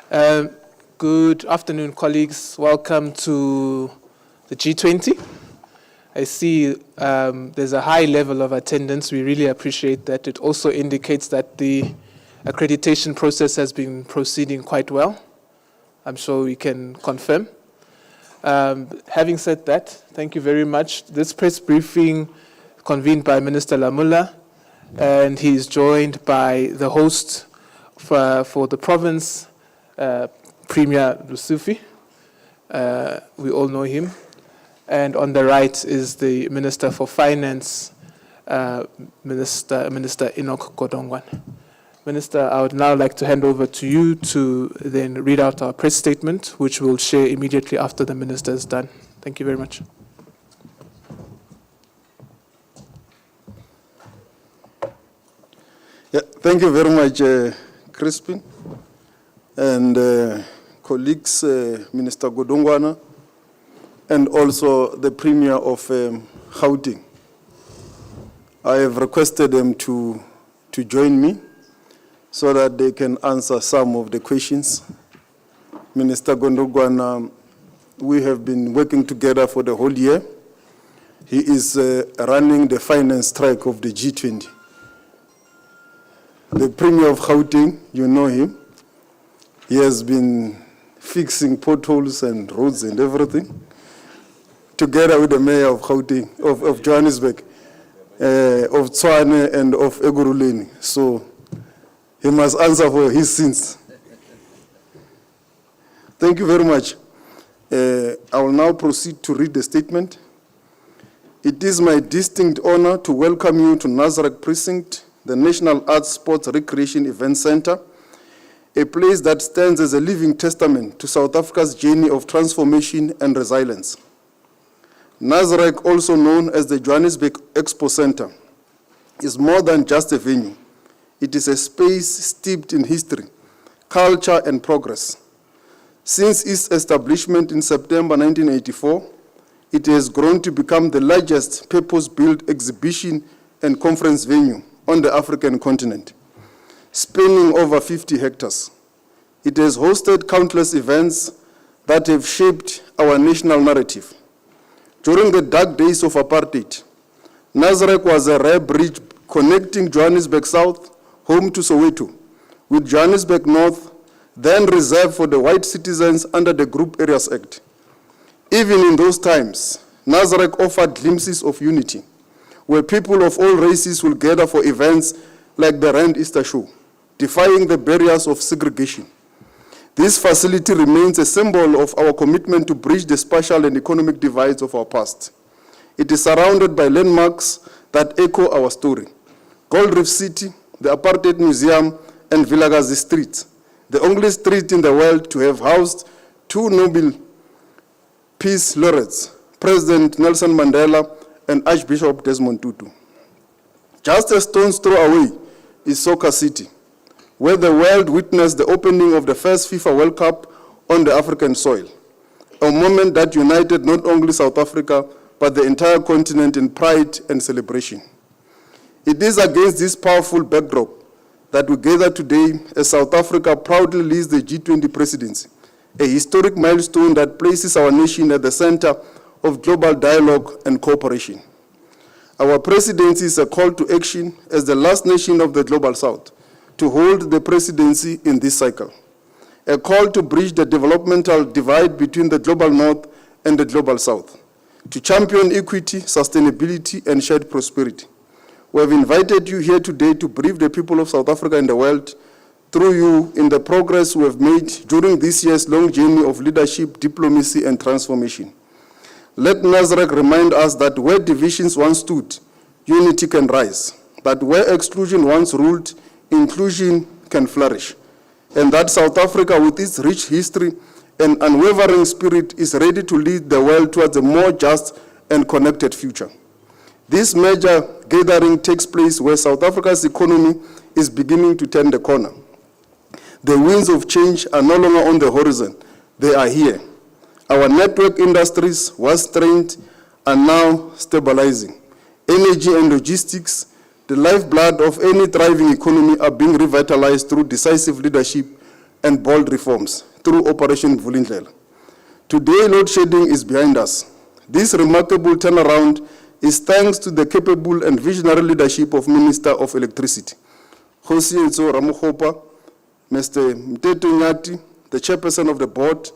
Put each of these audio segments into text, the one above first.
Good afternoon, colleagues. Welcome to the G20. I see there's a high level of attendance. We really appreciate that. It also indicates that the accreditation process has been proceeding quite well. I'm sure we can confirm. Having said that, thank you very much. This press briefing convened by Minister Lamola, and he is joined by the host for the province, Premier Lusufi. We all know him. And on the right is the Minister for Finance, Minister Enoch Godongwana. Minister, I would now like to hand over to you to then read out our press statement, which we'll share immediately after the Minister is done. Thank you very much. Yeah, thank you very much, Crispin, and colleagues, Minister Godongwana, and also the Premier of Gauteng. I have requested them to join me so that they can answer some of the questions. Minister Godongwana, we have been working together for the whole year. He is running the finance track of the G20. The Premier of Gauteng, you know him. He has been fixing potholes and roads and everything, together with the Mayor of Gauteng, of Johannesburg, of Tshwane and of Ekurhuleni. So he must answer for his sins. Thank you very much. I will now proceed to read the statement. It is my distinct honor to welcome you to Nasrec Precinct, the National Arts, Sports, Recreation Event Center, a place that stands as a living testament to South Africa's journey of transformation and resilience. Nasrec, also known as the Johannesburg Expo Center, is more than just a venue. It is a space steeped in history, culture, and progress. Since its establishment in September 1984, it has grown to become the largest purpose-built exhibition and conference venue on the African continent, spanning over 50 hectares. It has hosted countless events that have shaped our national narrative. During the dark days of apartheid, Nasrec was a rare bridge connecting Johannesburg South, home to Soweto, with Johannesburg North, then reserved for the white citizens under the Group Areas Act. Even in those times, Nasrec offered glimpses of unity, where people of all races will gather for events like the Rand Easter Show, defying the barriers of segregation. This facility remains a symbol of our commitment to bridge the spatial and economic divides of our past. It is surrounded by landmarks that echo our story. Gold Reef City, the Apartheid Museum, and Vilakazi Street, the only street in the world to have housed two Nobel Peace Laureates, President Nelson Mandela and Archbishop Desmond Tutu. Just a stone's throw away is Soccer City, where the world witnessed the opening of the first FIFA World Cup on the African soil, a moment that united not only South Africa, but the entire continent in pride and celebration. It is against this powerful backdrop that we gather today as South Africa proudly leads the G20 presidency, a historic milestone that places our nation at the center of global dialogue and cooperation. Our presidency is a call to action as the last nation of the Global South to hold the presidency in this cycle, a call to bridge the developmental divide between the Global North and the Global South, to champion equity, sustainability, and shared prosperity. We have invited you here today to brief the people of South Africa and the world through you in the progress we have made during this year's long journey of leadership, diplomacy, and transformation. Let Nasrec remind us that where divisions once stood, unity can rise, that where exclusion once ruled, inclusion can flourish, and that South Africa, with its rich history and unwavering spirit, is ready to lead the world towards a more just and connected future. This major gathering takes place where South Africa's economy is beginning to turn the corner. The winds of change are no longer on the horizon, they are here. Our network industries, once strained, are now stabilizing. Energy and logistics, the lifeblood of any thriving economy, are being revitalized through decisive leadership and bold reforms through Operation Vulindlela. Today, load shedding is behind us. This remarkable turnaround is thanks to the capable and visionary leadership of Minister of Electricity, Khosi Etso Ramokgopa, Mr. Mteto Nyati, the chairperson of the board,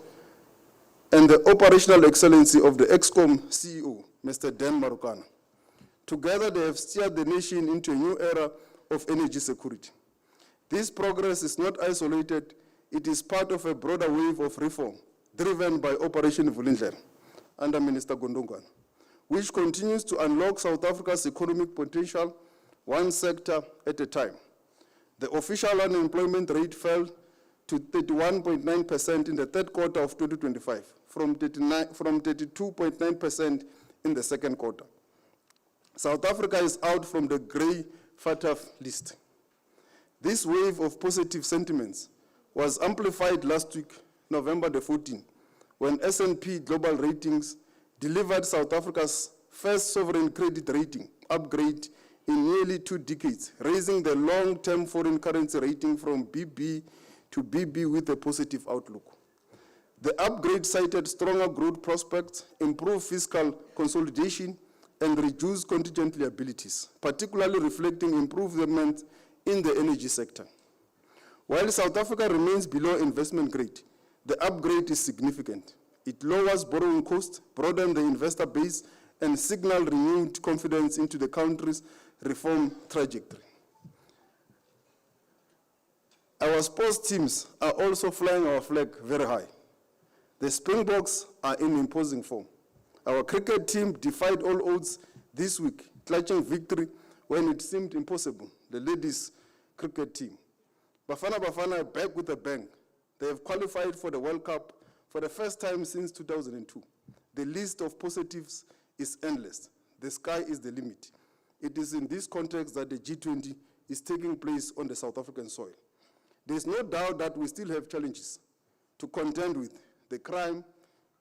and the operational excellency of the EXCOM CEO, Mr. Dan Marukana. Together, they have steered the nation into a new era of energy security. This progress is not isolated, it is part of a broader wave of reform driven by Operation Vulindlela under Minister Gondongwana, which continues to unlock South Africa's economic potential one sector at a time. The official unemployment rate fell to 31.9% in the third quarter of 2025, from 32.9% in the second quarter. South Africa is out from the grey FATF list. This wave of positive sentiments was amplified last week, November the 14th, when S&P Global Ratings delivered South Africa's first sovereign credit rating upgrade in nearly 2 decades, raising the long-term foreign currency rating from BB to BB with a positive outlook. The upgrade cited stronger growth prospects, improved fiscal consolidation, and reduced contingent liabilities, particularly reflecting improvement in the energy sector. While South Africa remains below investment grade, the upgrade is significant. It lowers borrowing costs, broadens the investor base, and signals renewed confidence into the country's reform trajectory. Our sports teams are also flying our flag very high. The Springboks are in imposing form. Our cricket team defied all odds this week, clutching victory when it seemed impossible, the ladies' cricket team. Bafana are back with a bang. They have qualified for the World Cup for the first time since 2002. The list of positives is endless. The sky is the limit. It is in this context that the G20 is taking place on the South African soil. There is no doubt that we still have challenges to contend with: the crime,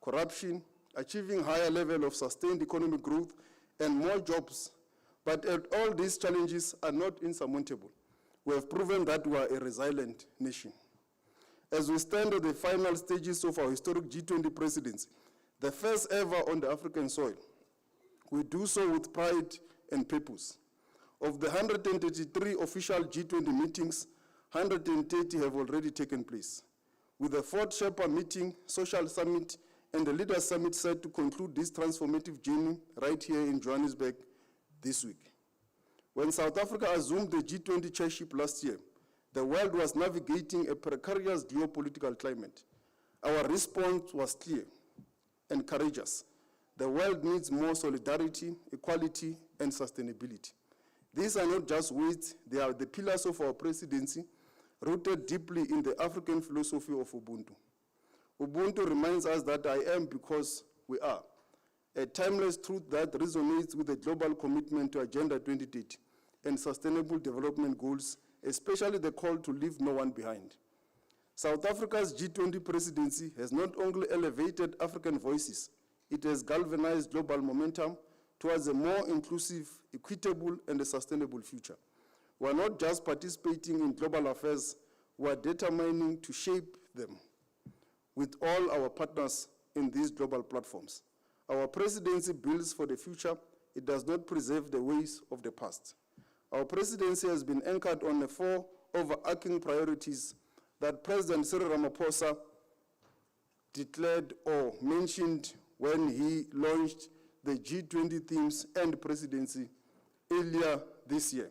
corruption, achieving higher level of sustained economic growth, and more jobs. But all these challenges are not insurmountable. We have proven that we are a resilient nation. As we stand at the final stages of our historic G20 presidency, the first ever on the African soil, we do so with pride and purpose. Of the 133 official G20 meetings, 130 have already taken place, with the 4th Sherpa meeting, social summit, and the Leaders Summit set to conclude this transformative journey right here in Johannesburg this week. When South Africa assumed the G20 chairship last year, the world was navigating a precarious geopolitical climate. Our response was clear and courageous. The world needs more solidarity, equality, and sustainability. These are not just words, they are the pillars of our presidency, rooted deeply in the African philosophy of Ubuntu. Ubuntu reminds us that I am because we are, a timeless truth that resonates with the global commitment to Agenda 2030 and Sustainable Development Goals, especially the call to leave no one behind. South Africa's G20 presidency has not only elevated African voices, it has galvanized global momentum towards a more inclusive, equitable, and a sustainable future. We are not just participating in global affairs, we are determining to shape them with all our partners in these global platforms. Our presidency builds for the future, it does not preserve the ways of the past. Our presidency has been anchored on the 4 overarching priorities that President Cyril Ramaphosa declared or mentioned when he launched the G20 themes and presidency earlier this year.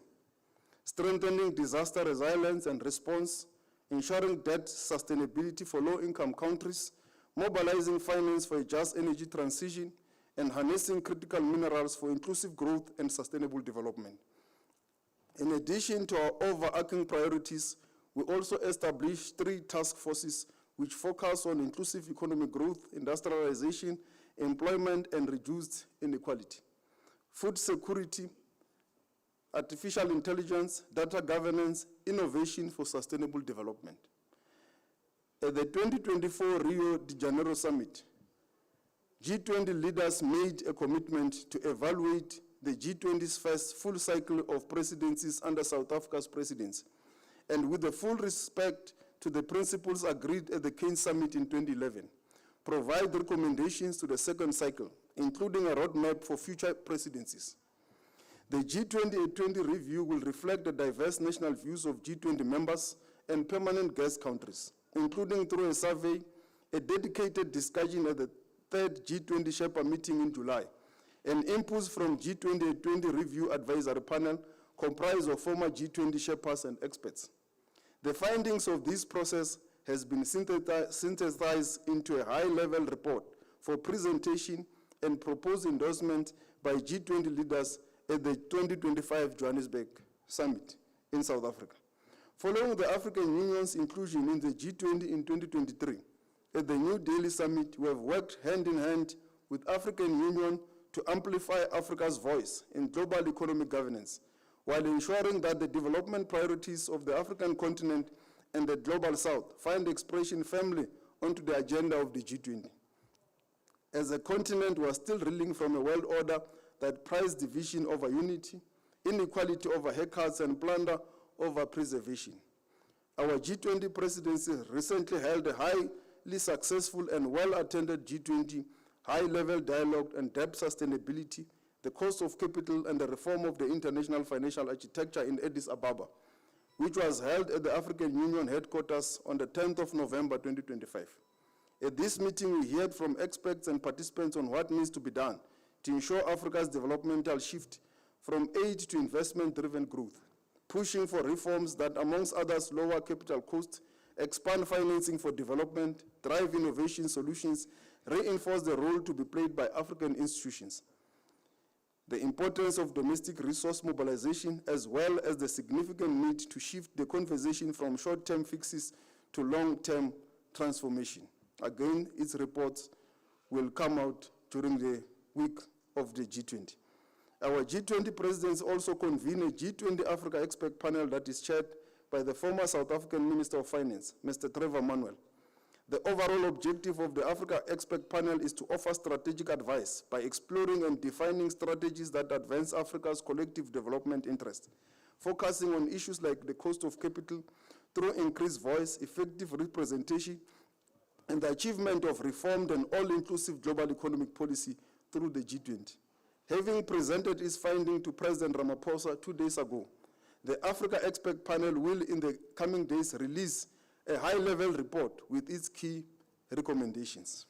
Strengthening disaster resilience and response, ensuring debt sustainability for low-income countries, mobilizing finance for a just energy transition, and harnessing critical minerals for inclusive growth and sustainable development. In addition to our overarching priorities, we also established 3 task forces which focus on inclusive economic growth, industrialization, employment, and reduced inequality. Food security, artificial intelligence, data governance, innovation for sustainable development. At the 2024 Rio de Janeiro Summit, G20 leaders made a commitment to evaluate the G20's first full cycle of presidencies under South Africa's presidency, and with the full respect to the principles agreed at the Keynes Summit in 2011, provide recommendations to the second cycle, including a roadmap for future presidencies. The G20 review will reflect the diverse national views of G20 members and permanent guest countries, including through a survey, a dedicated discussion at the third G20 Sherpa meeting in July, and inputs from G20 review advisory panel comprised of former G20 Sherpas and experts. The findings of this process has been synthesized into a high-level report for presentation and proposed endorsement by G20 leaders at the 2025 Johannesburg Summit in South Africa. Following the African Union's inclusion in the G20 in 2023, at the New Delhi Summit, we have worked hand in hand with African Union to amplify Africa's voice in global economic governance, while ensuring that the development priorities of the African continent and the global south find expression firmly onto the agenda of the G20. As a continent, we are still reeling from a world order that prized division over unity, inequality over haircuts, and plunder over preservation. Our G20 presidency recently held a highly successful and well-attended G20 high-level dialogue on debt sustainability, the cost of capital, and the reform of the international financial architecture in Addis Ababa, which was held at the African Union headquarters on the 10th of November 2025. At this meeting, we heard from experts and participants on what needs to be done to ensure Africa's developmental shift from aid to investment-driven growth, pushing for reforms that, amongst others, lower capital costs, expand financing for development, drive innovation solutions, reinforce the role to be played by African institutions, the importance of domestic resource mobilization, as well as the significant need to shift the conversation from short-term fixes to long-term transformation. Again, its reports will come out during the week of the G20. Our G20 presidents also convene a G20 Africa expert panel that is chaired by the former South African Minister of Finance, Mr. Trevor Manuel. The overall objective of the Africa expert panel is to offer strategic advice by exploring and defining strategies that advance Africa's collective development interest, focusing on issues like the cost of capital through increased voice, effective representation, and the achievement of reformed and all-inclusive global economic policy through the G20. Having presented its finding to President Ramaphosa 2 days ago, the Africa Expert Panel will in the coming days release a high-level report with its key recommendations.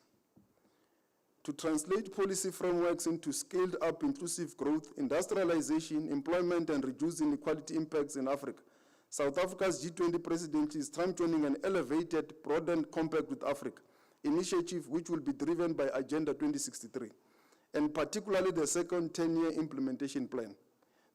To translate policy frameworks into scaled-up inclusive growth, industrialization, employment, and reduce inequality impacts in Africa, South Africa's G20 presidency is championing an elevated, broadened Compact with Africa initiative which will be driven by Agenda 2063, and particularly the second 10-year implementation plan.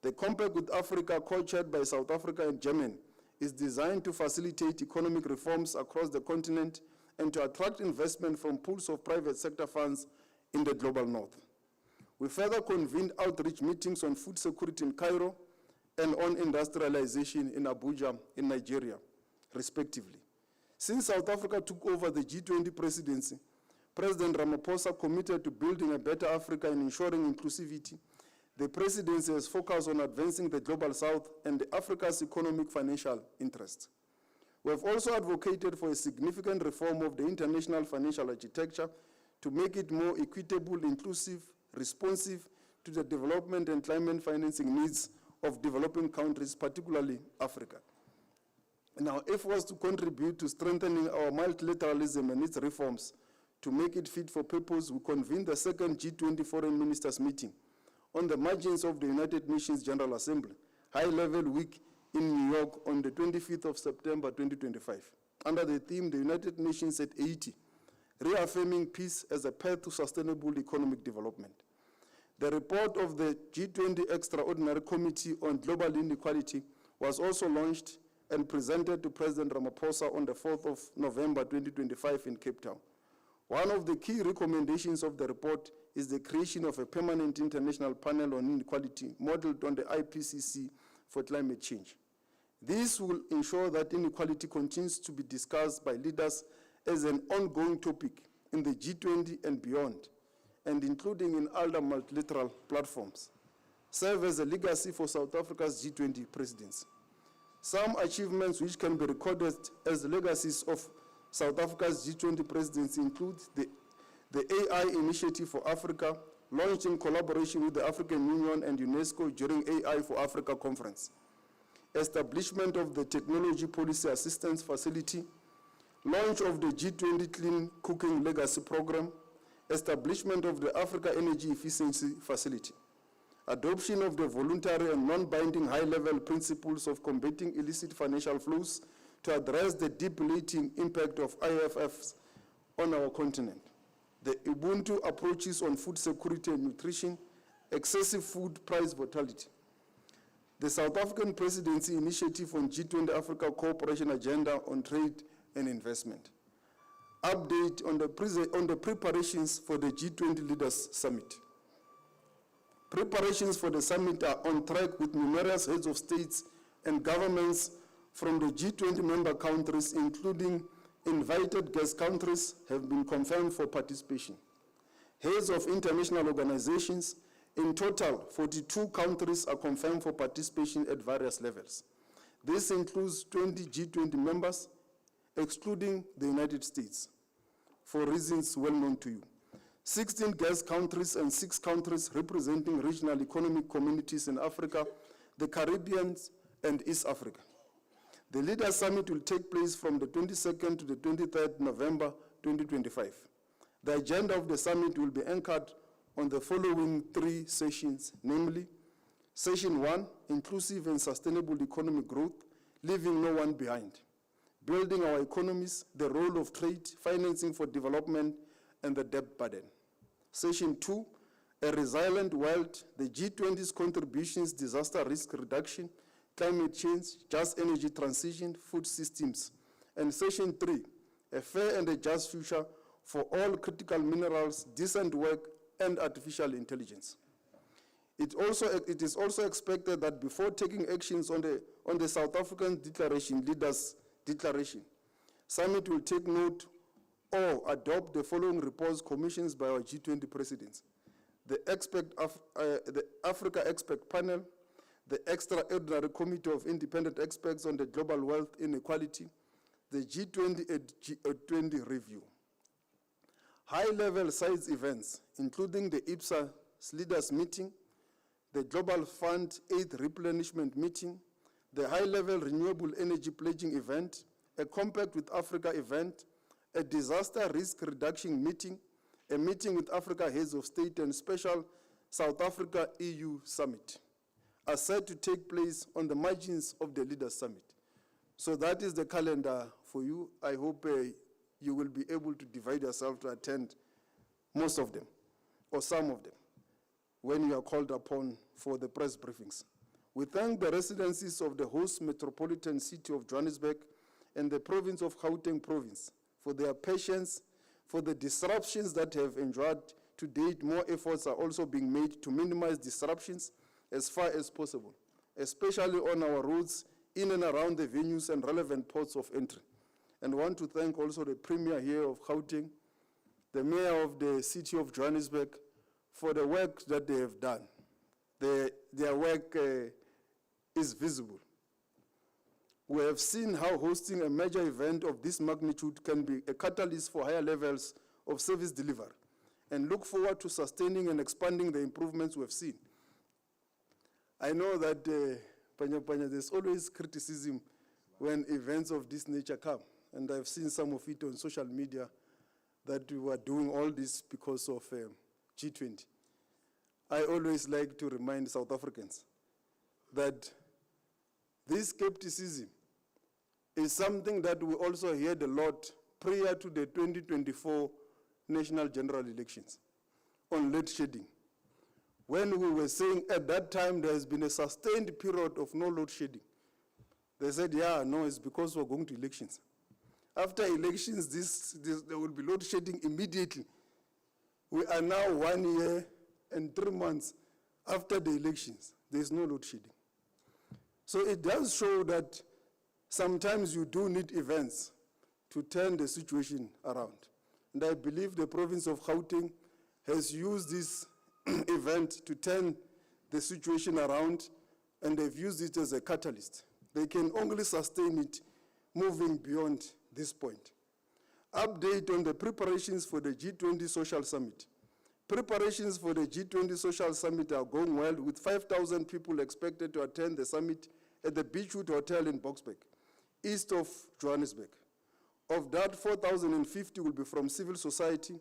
The Compact with Africa, co-chaired by South Africa and Germany, is designed to facilitate economic reforms across the continent and to attract investment from pools of private sector funds in the global north. We further convened outreach meetings on food security in Cairo and on industrialization in Abuja in Nigeria, respectively. Since South Africa took over the G20 presidency, President Ramaphosa committed to building a better Africa and ensuring inclusivity. The presidency has focused on advancing the global south and Africa's economic financial interests. We have also advocated for a significant reform of the international financial architecture to make it more equitable, inclusive, responsive to the development and climate financing needs of developing countries, particularly Africa. In our efforts to contribute to strengthening our multilateralism and its reforms to make it fit for purpose, we convened the second G20 Foreign Ministers meeting on the margins of the United Nations General Assembly, high-level week in New York on the 25th of September 2025, under the theme, The United Nations at 80, reaffirming peace as a path to sustainable economic development. The report of the G20 Extraordinary Committee on Global Inequality was also launched and presented to President Ramaphosa on the 4th of November 2025 in Cape Town. One of the key recommendations of the report is the creation of a permanent international panel on inequality modeled on the IPCC for climate change. This will ensure that inequality continues to be discussed by leaders as an ongoing topic in the G20 and beyond, and including in other multilateral platforms, serve as a legacy for South Africa's G20 presidency. Some achievements which can be recorded as legacies of South Africa's G20 presidency include the AI Initiative for Africa, launched in collaboration with the African Union and UNESCO during AI for Africa conference, establishment of the Technology Policy Assistance Facility, launch of the G20 Clean Cooking Legacy Program, establishment of the Africa Energy Efficiency Facility, adoption of the voluntary and non-binding high-level principles of combating illicit financial flows to address the debilitating impact of IFFs on our continent, the Ubuntu approaches on food security and nutrition, excessive food price volatility, the South African Presidency Initiative on G20 Africa Cooperation Agenda on Trade and Investment, update on the preparations for the G20 Leaders Summit. Preparations for the summit are on track with numerous heads of states and governments from the G20 member countries, including invited guest countries, have been confirmed for participation. Heads of international organizations, in total, 42 countries are confirmed for participation at various levels. This includes 20 G20 members, excluding the United States, for reasons well known to you. 16 guest countries and 6 countries representing regional economic communities in Africa, the Caribbean, and East Africa. The Leaders Summit will take place from the 22nd to the 23rd November 2025. The agenda of the summit will be anchored on the following 3 sessions, namely, Session 1, Inclusive and Sustainable Economic Growth, Leaving No One Behind, Building Our Economies, the Role of Trade, Financing for Development, and the Debt Burden. Session 2, A Resilient World, the G20's Contributions, Disaster Risk Reduction, Climate Change, Just Energy Transition, Food Systems. And Session 3, A Fair and a Just Future for All Critical Minerals, Decent Work, and Artificial Intelligence. It is also expected that before taking actions on the South African Leaders Declaration, Summit will take note or adopt the following reports commissioned by our G20 presidents: the Africa Expert Panel, the Extraordinary Committee of Independent Experts on the Global Wealth Inequality, the G20 Review. High-level sides events, including the IPSA Leaders Meeting, the Global Fund 8th Replenishment Meeting, the High-Level Renewable Energy Pledging Event, a Compact with Africa event, a Disaster Risk Reduction Meeting, a meeting with Africa Heads of State, and special South Africa-EU Summit are set to take place on the margins of the Leaders Summit. So that is the calendar for you. I hope you will be able to divide yourself to attend most of them, or some of them, when you are called upon for the press briefings. We thank the residencies of the host metropolitan city of Johannesburg and the province of Gauteng province for their patience, for the disruptions that have endured to date. More efforts are also being made to minimize disruptions as far as possible, especially on our roads in and around the venues and relevant ports of entry. And I want to thank also the Premier here of Gauteng, the Mayor of the City of Johannesburg, for the work that they have done. Their work is visible. We have seen how hosting a major event of this magnitude can be a catalyst for higher levels of service delivery, and look forward to sustaining and expanding the improvements we have seen. I know that there's always criticism when events of this nature come, and I've seen some of it on social media that we were doing all this because of G20. I always like to remind South Africans that this skepticism is something that we also heard a lot prior to the 2024 national general elections on load shedding. When we were saying at that time there has been a sustained period of no load shedding, they said, yeah, no, it's because we're going to elections. After elections, there will be load shedding immediately. We are now 1 year and 3 months after the elections. There is no load shedding. So it does show that sometimes you do need events to turn the situation around. And I believe the province of Gauteng has used this event to turn the situation around, and they've used it as a catalyst. They can only sustain it moving beyond this point. Update on the preparations for the G20 Social Summit. Preparations for the G20 Social Summit are going well, with 5,000 people expected to attend the summit at the Beachwood Hotel in Boksburg, east of Johannesburg. Of that, 4,050 will be from civil society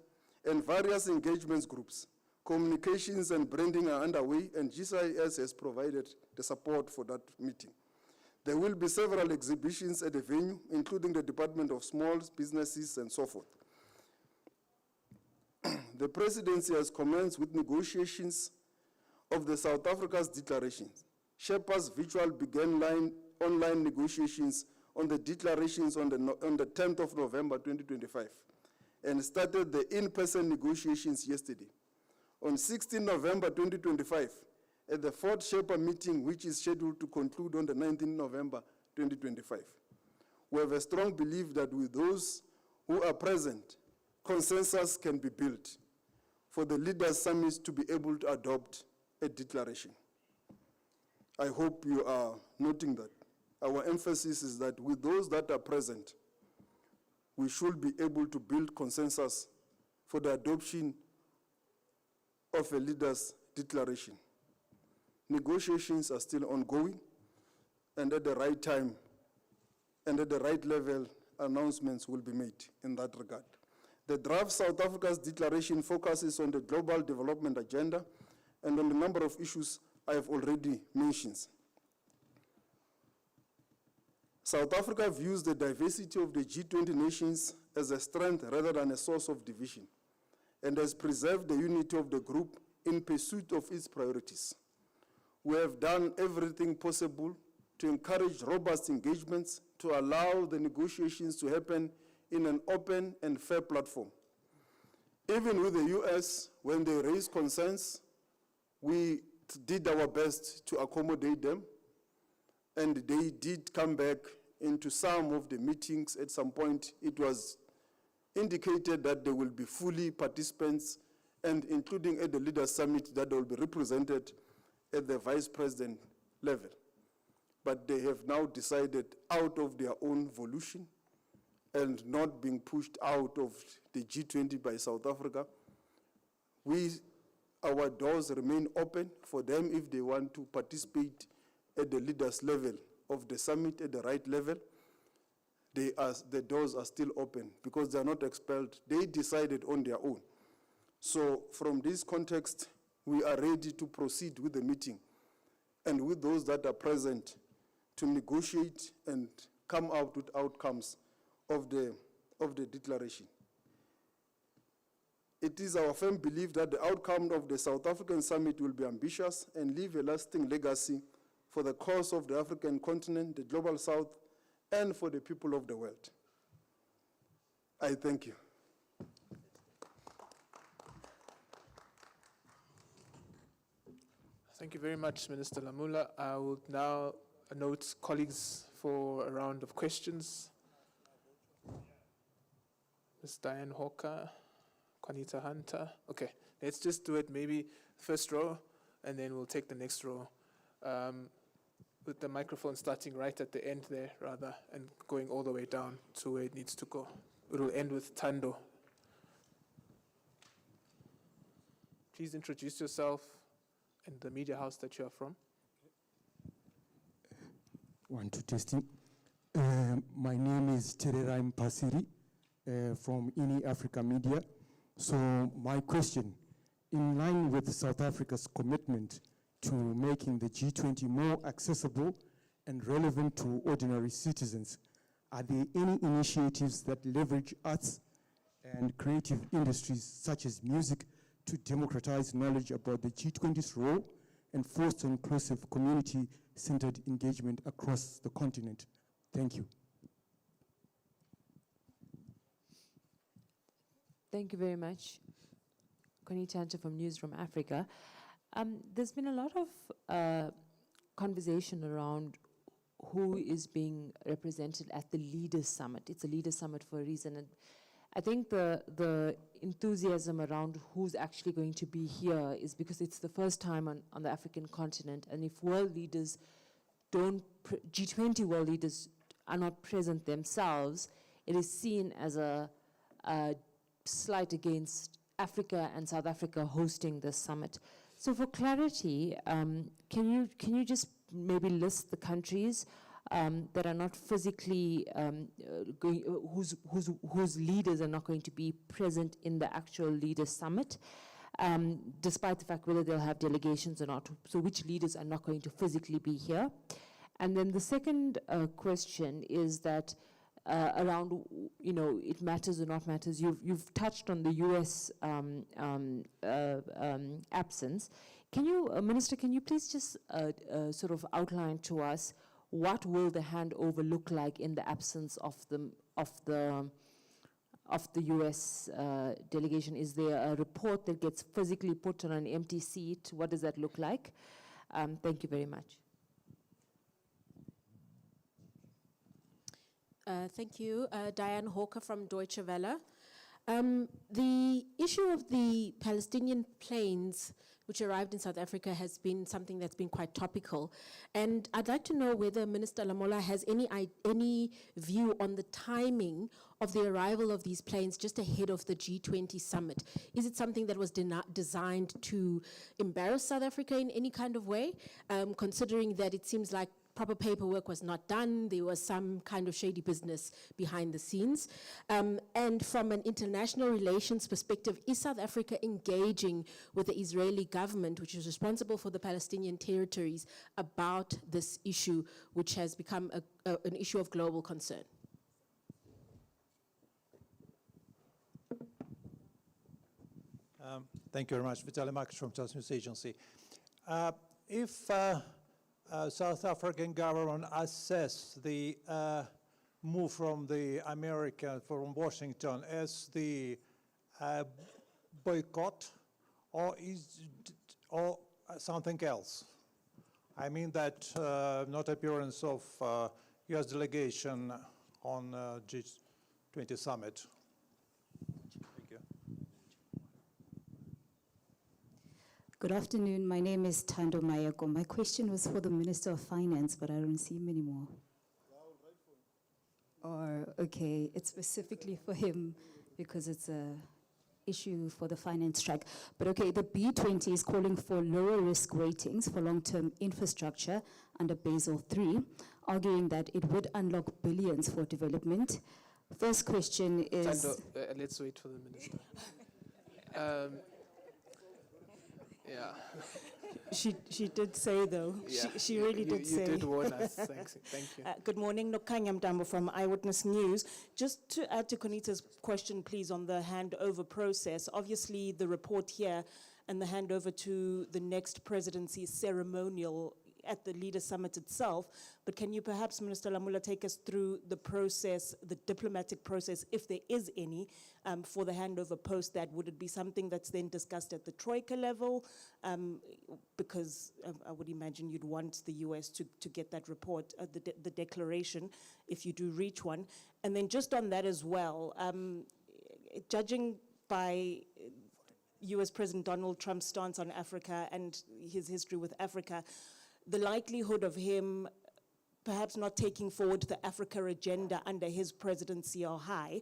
and various engagements groups. Communications and branding are underway, and GCIS has provided the support for that meeting. There will be several exhibitions at the venue, including the Department of Small Businesses and so forth. The presidency has commenced with negotiations of the South Africa's declarations. Sherpas Virtual began online negotiations on the declarations on the 10th of November 2025 and started the in-person negotiations yesterday. On 16 November 2025, at the fourth Sherpa meeting, which is scheduled to conclude on the 19th November 2025. We have a strong belief that with those who are present, consensus can be built for the Leaders Summit to be able to adopt a declaration. I hope you are noting that. Our emphasis is that with those that are present, we should be able to build consensus for the adoption of a Leaders Declaration. Negotiations are still ongoing, and at the right time and at the right level, announcements will be made in that regard. The draft South Africa's declaration focuses on the global development agenda and on the number of issues I have already mentioned. South Africa views the diversity of the G20 nations as a strength rather than a source of division, and has preserved the unity of the group in pursuit of its priorities. We have done everything possible to encourage robust engagements to allow the negotiations to happen in an open and fair platform. Even with the US, when they raised concerns, we did our best to accommodate them, and they did come back into some of the meetings. At some point, it was indicated that there will be fully participants, and including at the Leaders Summit, that they will be represented at the vice president level. But they have now decided, out of their own volition and not being pushed out of the G20 by South Africa, our doors remain open for them if they want to participate at the leaders level of the summit at the right level. The doors are still open because they are not expelled. They decided on their own. So from this context, we are ready to proceed with the meeting and with those that are present to negotiate and come out with outcomes of the declaration. It is our firm belief that the outcome of the South African summit will be ambitious and leave a lasting legacy for the cause of the African continent, the global south, and for the people of the world. I thank you. Thank you very much, Minister Lamola. I will now note colleagues for a round of questions. Ms. Diane Hawker, Juanita Hunter. Okay, let's just do it maybe first row, and then we'll take the next row. With the microphone starting right at the end there, rather, and going all the way down to where it needs to go. It will end with Tando. Please introduce yourself and the media house that you are from. 1, 2, testing. My name is Tereraim Pasiri from INI Africa Media. So my question, in line with South Africa's commitment to making the G20 more accessible and relevant to ordinary citizens, are there any initiatives that leverage arts and creative industries such as music to democratize knowledge about the G20's role and foster inclusive community-centered engagement across the continent? Thank you. Thank you very much. Connie Tancha from Newsroom Africa. There's been a lot of conversation around who is being represented at the Leaders Summit. It's a Leaders Summit for a reason. And I think the enthusiasm around who's actually going to be here is because it's the first time on the African continent. And if world leaders G20 world leaders are not present themselves, it is seen as a slight against Africa and South Africa hosting this summit. So for clarity, can you just maybe list the countries that are not physically whose leaders are not going to be present in the actual Leaders Summit, despite the fact whether they'll have delegations or not? So which leaders are not going to physically be here? And then the second question is that around, it matters or not matters. You've touched on the U.S. Absence. Can you, Minister, can you please just sort of outline to us what will the handover look like in the absence of the U.S. delegation? Is there a report that gets physically put on an empty seat? What does that look like? Thank you very much. Thank you. Diane Hawker from Deutsche Welle. The issue of the Palestinian planes which arrived in South Africa has been something that's been quite topical. And I'd like to know whether Minister Lamola has any view on the timing of the arrival of these planes just ahead of the G20 summit. Is it something that was designed to embarrass South Africa in any kind of way, considering that it seems like proper paperwork was not done, there was some kind of shady business behind the scenes? And from an international relations perspective, is South Africa engaging with the Israeli government, which is responsible for the Palestinian territories, about this issue, which has become an issue of global concern? Thank you very much. Vitaly Markovic from Tass News Agency. If South African government assess the move from from Washington as the boycott or something else. I mean that not appearance of U.S. delegation on G20 summit. Thank you. Good afternoon. My name is Thando Mayako. My question was for the Minister of Finance, but I don't see him anymore. Or, okay, it's specifically for him because it's a issue for the finance track. But okay, the B20 is calling for lower risk ratings for long-term infrastructure under Basel III, arguing that it would unlock billions for development. First question is... Thando, let's wait for the Minister. Yeah. She did say, though. Yeah. She really did say. You did warn us. Thanks. Thank you. Good morning. Nokanya Mdambo from Eyewitness News. Just to add to Konita's question, please, on the handover process. Obviously, the report here and the handover to the next presidency is ceremonial at the Leaders Summit itself, but can you perhaps, Minister Lamola, take us through the process, the diplomatic process, if there is any, for the handover post that? Would it be something that's then discussed at the Troika level? Because I would imagine you'd want the US to get that report, the declaration, if you do reach one. And then just on that as well, judging by US President Donald Trump's stance on Africa and his history with Africa, the likelihood of him perhaps not taking forward the Africa agenda under his presidency are high.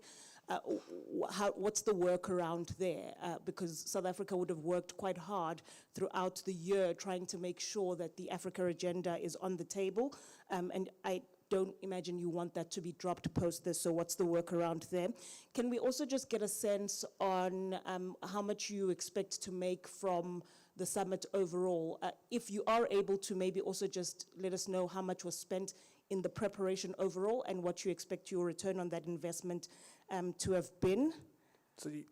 What's the workaround there? Because South Africa would have worked quite hard throughout the year trying to make sure that the Africa agenda is on the table. And I don't imagine you want that to be dropped post this, so what's the workaround there? Can we also just get a sense on how much you expect to make from the summit overall? If you are able to maybe also just let us know how much was spent in the preparation overall and what you expect your return on that investment to have been. So you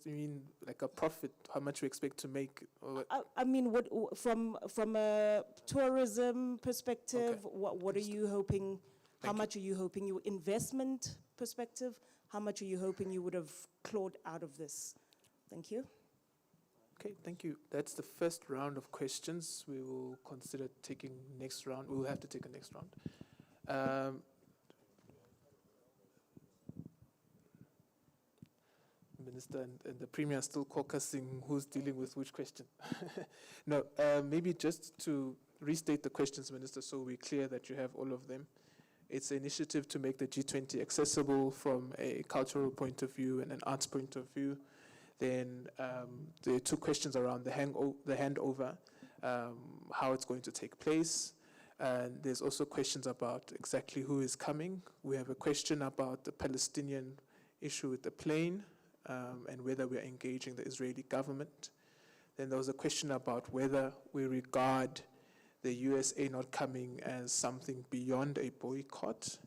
mean like a profit, how much you expect to make? Or I mean, what from a tourism perspective, Okay. what are you hoping, how much are you hoping your investment perspective, how much are you hoping you would have clawed out of this? Thank you. Okay, thank you. That's the first round of questions. We will consider taking next round. We will have to take a next round. Minister and the Premier are still caucusing who's dealing with which question. No, maybe just to restate the questions, Minister, so we're clear that you have all of them. It's an initiative to make the G20 accessible from a cultural point of view and an arts point of view. Then there are two questions around the handover, how it's going to take place. And there's also questions about exactly who is coming. We have a question about the Palestinian issue with the plane and whether we're engaging the Israeli government. Then there was a question about whether we regard the USA not coming as something beyond a boycott.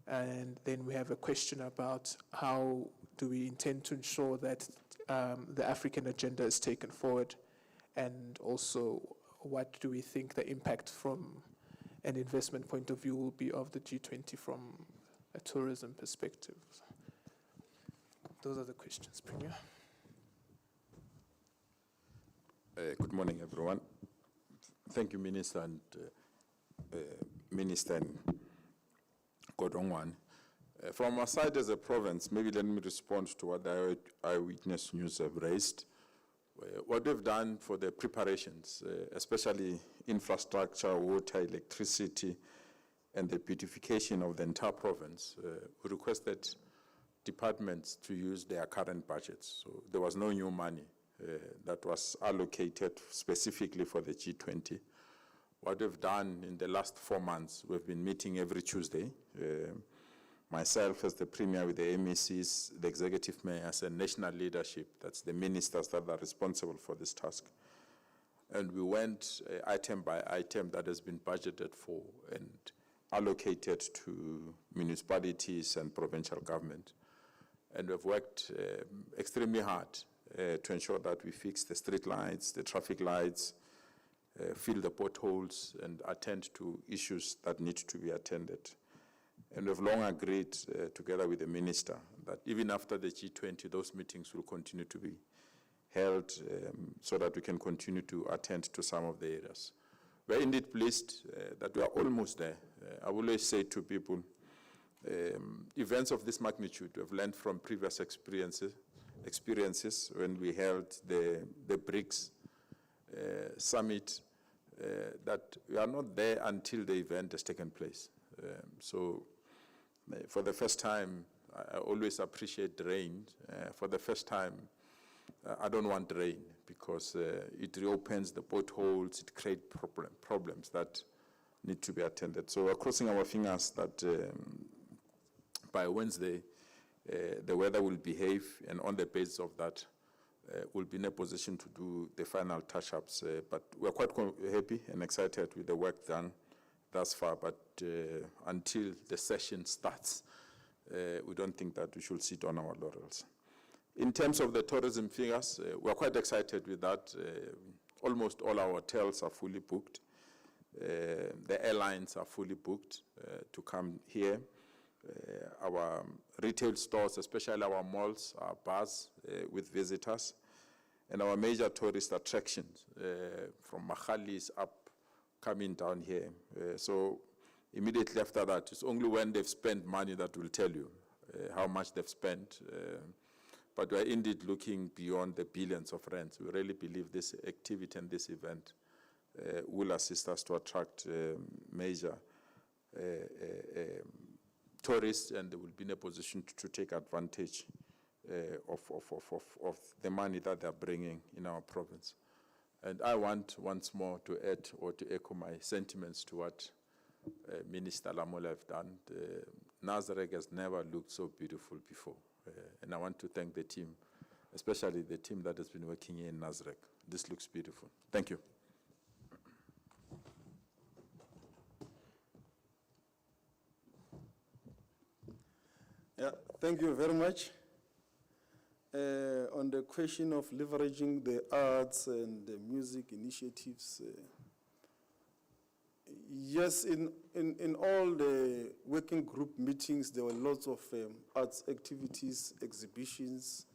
And then we have a question about how do we intend to ensure that the African agenda is taken forward, and also what do we think the impact from an investment point of view will be of the G20 from a tourism perspective. Those are the questions, Premier. Good morning, everyone. Thank you, Minister and Minister Godongwan. From our side as a province, maybe let me respond to what the Eyewitness News have raised. What we've done for the preparations, especially infrastructure, water, electricity, and the beautification of the entire province, we requested departments to use their current budgets. So there was no new money that was allocated specifically for the G20. What we've done in the last 4 months, we've been meeting every Tuesday. Myself as the Premier with the MECs, the Executive Mayors and national leadership, that's the ministers that are responsible for this task. And we went item by item that has been budgeted for and allocated to municipalities and provincial government. And we've worked extremely hard to ensure that we fix the street lights, the traffic lights, fill the potholes, and attend to issues that need to be attended. And we've long agreed, together with the minister, that even after the G20, those meetings will continue to be held so that we can continue to attend to some of the areas. We're indeed pleased that we are almost there. I always say to people, events of this magnitude we've learned from previous experiences when we held the BRICS summit, that we are not there until the event has taken place. So for the first time, I always appreciate rain. For the first time, I don't want rain because it reopens the potholes, it creates problems that need to be attended. So we're crossing our fingers that by Wednesday, the weather will behave, and on the basis of that, we'll be in a position to do the final touch-ups. But we're quite happy and excited with the work done thus far, but until the session starts, we don't think that we should sit on our laurels. In terms of the tourism figures, we're quite excited with that. Almost all our hotels are fully booked. The airlines are fully booked to come here. Our retail stores, especially our malls, are buzz with visitors. And our major tourist attractions from Mahalis up coming down here. So immediately after that, it's only when they've spent money that will tell you how much they've spent. But we're indeed looking beyond the billions of rands. We really believe this activity and this event will assist us to attract major tourists, and they will be in a position to take advantage of the money that they're bringing in our province. And I want once more to add or to echo my sentiments to what Minister Lamola have done. Nasrec has never looked so beautiful before. And I want to thank the team, especially the team that has been working here in Nasrec. This looks beautiful. Thank you. Yeah, thank you very much. On the question of leveraging the arts and the music initiatives, yes, in all the working group meetings, there were lots of arts activities, exhibitions,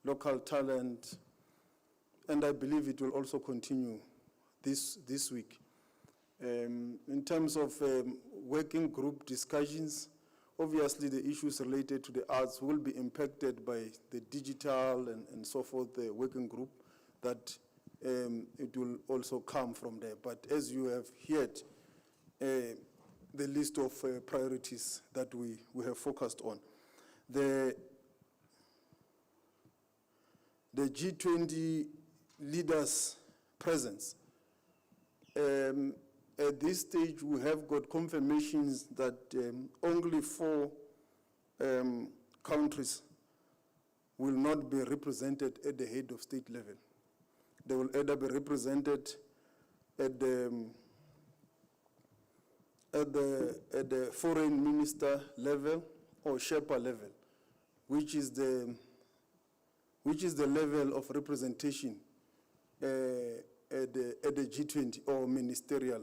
local talent, and I believe it will also continue this week. In terms of working group discussions, obviously the issues related to the arts will be impacted by the digital and so forth, the working group that it will also come from there. But as you have heard, the list of priorities that we have focused on. The G20 leaders' presence. At this stage, we have got confirmations that only 4 countries will not be represented at the head of state level. They will either be represented at the foreign minister level or Sherpa level, which is the level of representation at the G20 or ministerial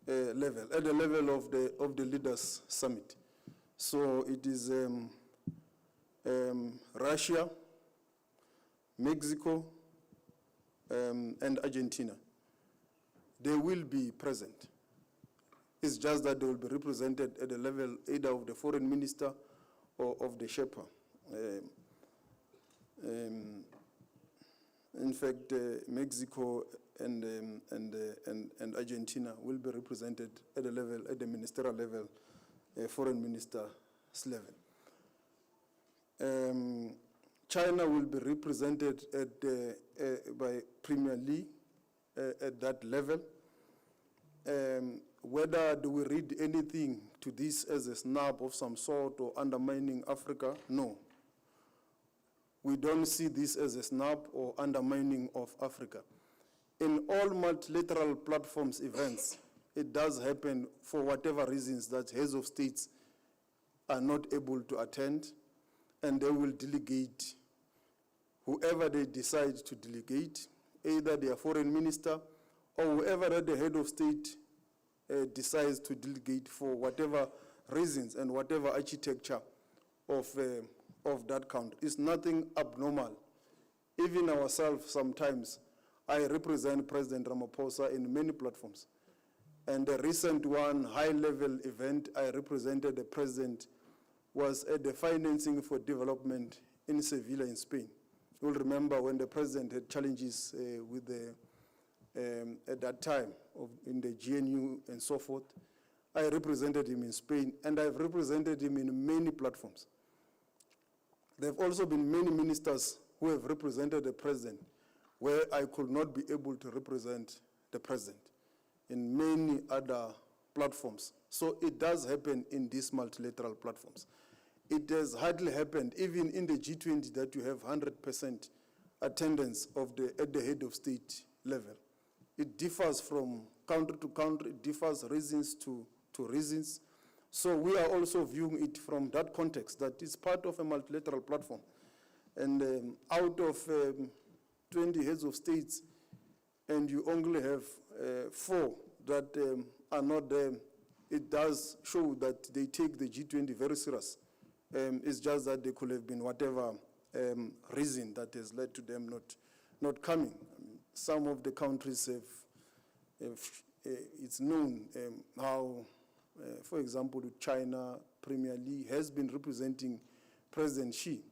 level, at the level of the Leaders Summit. So it is Russia, Mexico, and Argentina. They will be present. It's just that they will be represented at the level either of the foreign minister or of the Sherpa. In fact, Mexico and Argentina will be represented at the level, at the ministerial level, foreign minister's level. China will be represented by Premier Li at that level. Whether do we read anything to this as a snub of some sort or undermining Africa? No. We don't see this as a snub or undermining of Africa. In all multilateral platforms events, it does happen for whatever reasons that heads of states are not able to attend, and they will delegate whoever they decide to delegate, either their foreign minister or whoever the head of state decides to delegate for whatever reasons and whatever architecture of that country. It's nothing abnormal. Even ourselves, sometimes, I represent President Ramaphosa in many platforms. And the recent one, high-level event, I represented the president, was at the Financing for Development in Sevilla in Spain. You'll remember when the president had challenges with the at that time in the GNU and so forth. I represented him in Spain, and I've represented him in many platforms. There have also been many ministers who have represented the president where I could not be able to represent the president in many other platforms. So it does happen in these multilateral platforms. It has hardly happened even in the G20 that you have 100% attendance at the head of state level. It differs from country to country, it differs reasons to reasons. So we are also viewing it from that context, that it's part of a multilateral platform. And out of 20 heads of states, and you only have 4 that are not there, it does show that they take the G20 very serious. It's just that they could have been whatever reason that has led to them not coming. Some of the countries have it's known how, for example, China, Premier Li has been representing President Xi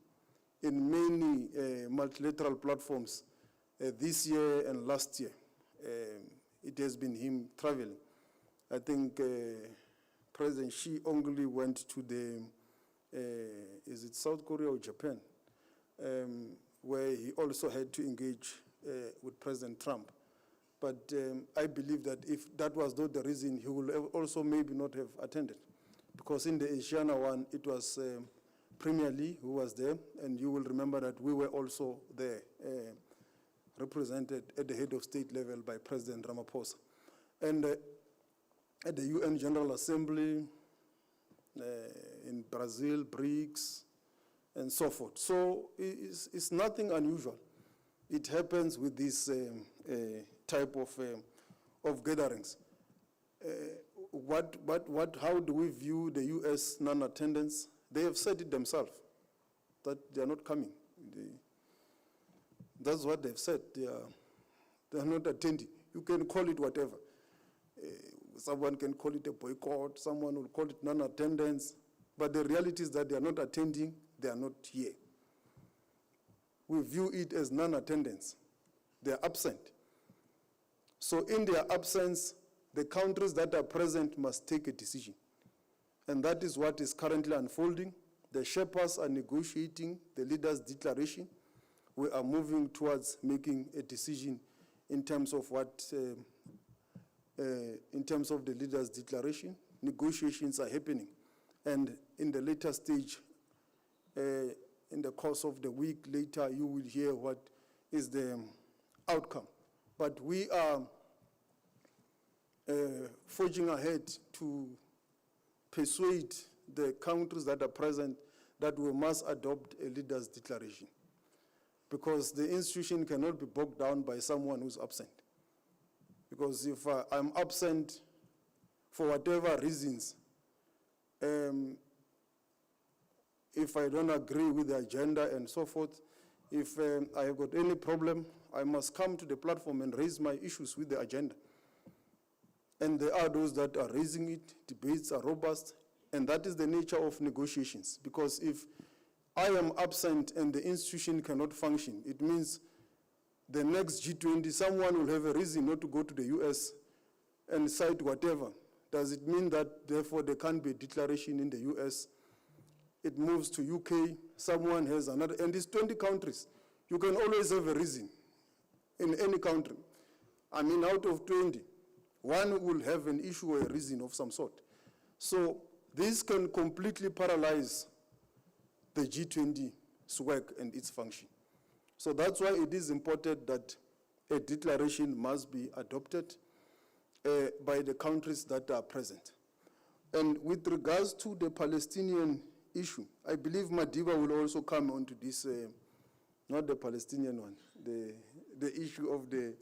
in many multilateral platforms this year and last year. It has been him traveling. I think President Xi only went to is it South Korea or Japan, where he also had to engage with President Trump. But I believe that if that was not the reason, he would also maybe not have attended. Because in the Asiana one, it was Premier Li who was there, and you will remember that we were also there, represented at the head of state level by President Ramaphosa. And at the UN General Assembly, in Brazil, BRICS, and so forth. So it's nothing unusual. It happens with this type of gatherings. How do we view the U.S. non-attendance? They have said it themselves, that they are not coming. That's what they've said. They are not attending. You can call it whatever. Someone can call it a boycott, someone will call it non-attendance, but the reality is that they are not attending, they are not here. We view it as non-attendance. They are absent. So in their absence, the countries that are present must take a decision. And that is what is currently unfolding. The Sherpas are negotiating the leaders' declaration. We are moving towards making a decision in terms of in terms of the leaders' declaration. Negotiations are happening. And in the later stage, in the course of the week later, you will hear what is the outcome. But we are forging ahead to persuade the countries that are present that we must adopt a leaders' declaration, because the institution cannot be bogged down by someone who's absent. Because if I'm absent for whatever reasons, if I don't agree with the agenda and so forth, if I have got any problem, I must come to the platform and raise my issues with the agenda. And there are those that are raising it, debates are robust, and that is the nature of negotiations. Because if I am absent and the institution cannot function, it means the next G20, someone will have a reason not to go to the US and cite whatever. Does it mean that, therefore, there can't be a declaration in the US? It moves to UK, someone has another, and it's 20 countries. You can always have a reason in any country. I mean, out of 20, one will have an issue or a reason of some sort. So this can completely paralyze the G20's work and its function. So that's why it is important that a declaration must be adopted by the countries that are present. And with regards to the Palestinian issue, I believe Madiba will also come onto this, not the Palestinian one, the issue of the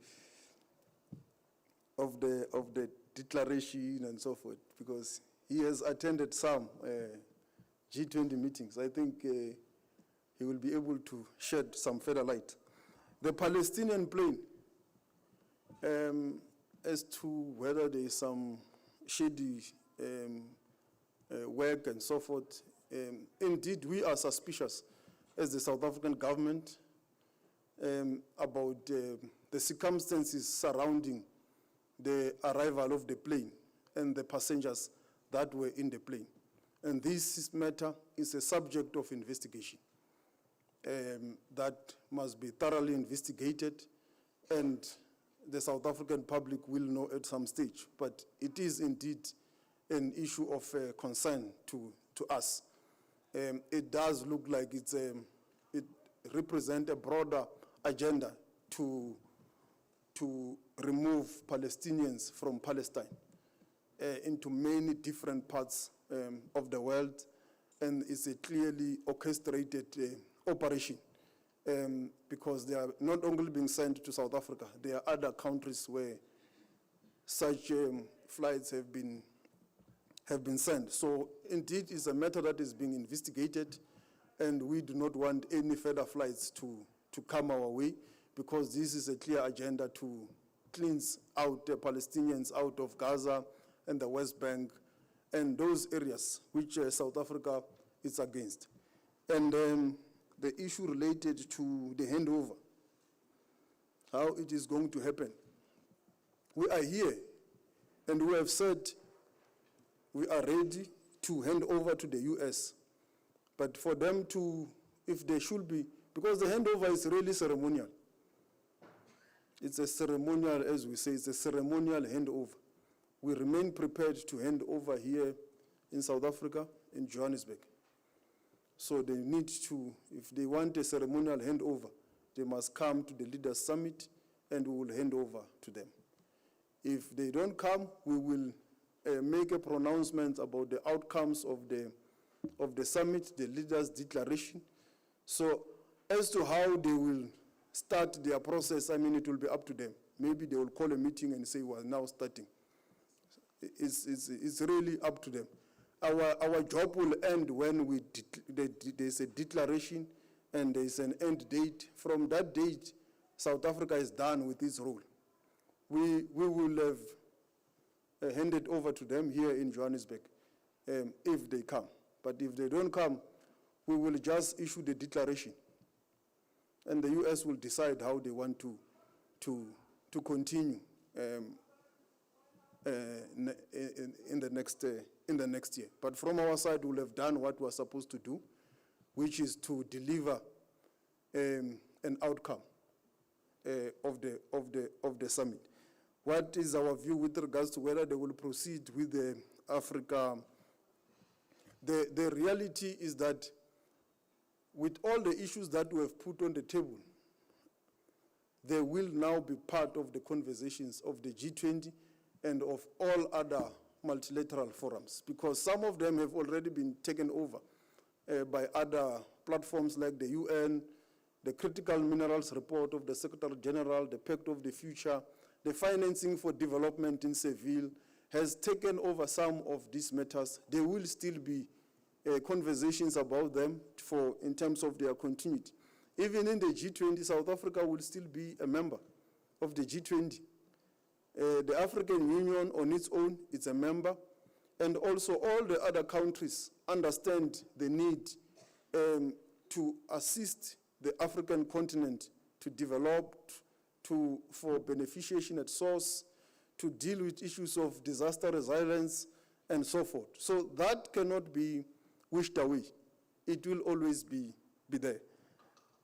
declaration and so forth, because he has attended some G20 meetings. I think he will be able to shed some further light. The Palestinian plain, as to whether there is some shady work and so forth, indeed we are suspicious as the South African government about the circumstances surrounding the arrival of the plane and the passengers that were in the plane. And this matter is a subject of investigation that must be thoroughly investigated, and the South African public will know at some stage. But it is indeed an issue of concern to us. It does look like it represents a broader agenda to remove Palestinians from Palestine into many different parts of the world, and it's a clearly orchestrated operation because they are not only being sent to South Africa, there are other countries where such flights have been sent. So indeed, it's a matter that is being investigated, and we do not want any further flights to come our way, because this is a clear agenda to cleanse out the Palestinians out of Gaza and the West Bank and those areas which South Africa is against. And the issue related to the handover, how it is going to happen. We are here, and we have said we are ready to hand over to the US. But for them to, if they should be, because the handover is really ceremonial. It's a ceremonial, as we say, it's a ceremonial handover. We remain prepared to hand over here in South Africa, in Johannesburg. So they need to, if they want a ceremonial handover, they must come to the Leaders Summit, and we will hand over to them. If they don't come, we will make a pronouncement about the outcomes of the summit, the Leaders' Declaration. So as to how they will start their process, I mean, it will be up to them. Maybe they will call a meeting and say, well, now starting. It's really up to them. Our job will end when there's a declaration and there's an end date. From that date, South Africa is done with its role. We will have handed over to them here in Johannesburg if they come. But if they don't come, we will just issue the declaration. And the US will decide how they want to continue in the next year. But from our side, we'll have done what we're supposed to do, which is to deliver an outcome of the summit. What is our view with regards to whether they will proceed with the Africa? The reality is that with all the issues that we have put on the table, they will now be part of the conversations of the G20 and of all other multilateral forums, because some of them have already been taken over by other platforms like the UN, the Critical Minerals Report of the Secretary General, the Pact of the Future, the Financing for Development in Seville has taken over some of these matters. There will still be conversations about them in terms of their continuity. Even in the G20, South Africa will still be a member of the G20. The African Union on its own is a member, and also all the other countries understand the need to assist the African continent to develop, for beneficiation at source, to deal with issues of disaster resilience, and so forth. So that cannot be wished away. It will always be there.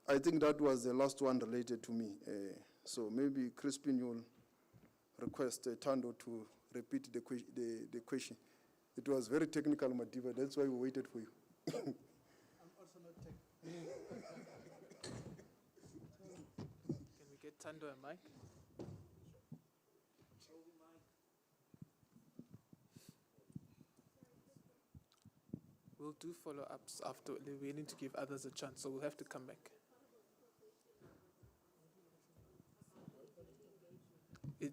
I think that was the last one related to me. So maybe Crispin, you'll request Tando to repeat the question. It was very technical, Madiba. That's why we waited for you. I'm also not technical. Can we get Tando a mic? We'll do follow-ups after. We need to give others a chance, so we'll have to come back.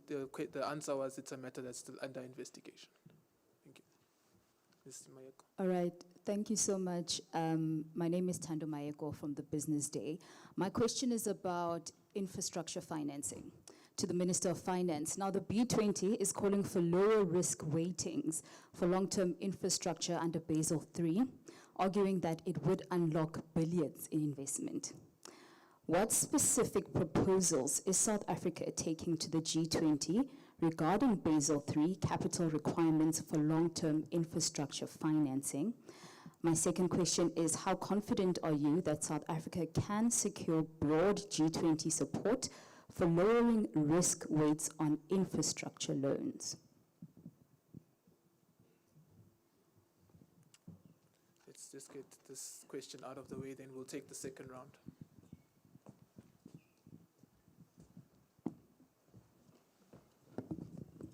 The answer was it's a matter that's still under investigation. Thank you. Mr. Mayeko. All right, thank you so much. My name is Tando Mayeko from the Business Day. My question is about infrastructure financing to the Minister of Finance. Now, the B20 is calling for lower risk weightings for long-term infrastructure under Basel III, arguing that it would unlock billions in investment. What specific proposals is South Africa taking to the G20 regarding Basel III capital requirements for long-term infrastructure financing? My second question is, how confident are you that South Africa can secure broad G20 support for lowering risk weights on infrastructure loans? Let's just get this question out of the way, then we'll take the second round.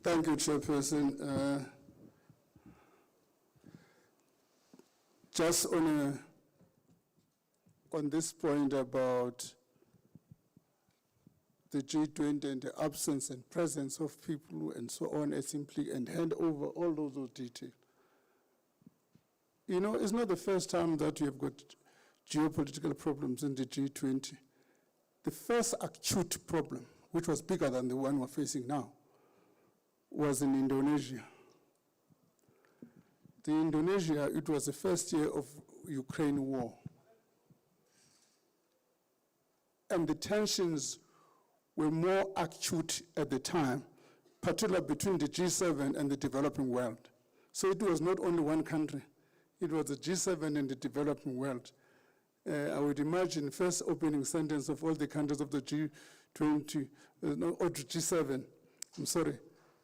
Thank you, Chairperson. Just on this point about the G20 and the absence and presence of people and so on, and hand over all those details. You know, it's not the first time that you have got geopolitical problems in the G20. The first acute problem, which was bigger than the one we're facing now, was in Indonesia. It was the first year of Ukraine war. And the tensions were more acute at the time, particularly between the G7 and the developing world. So it was not only one country, it was the G7 and the developing world. I would imagine first opening sentence of all the countries of the G20, or G7, I'm sorry,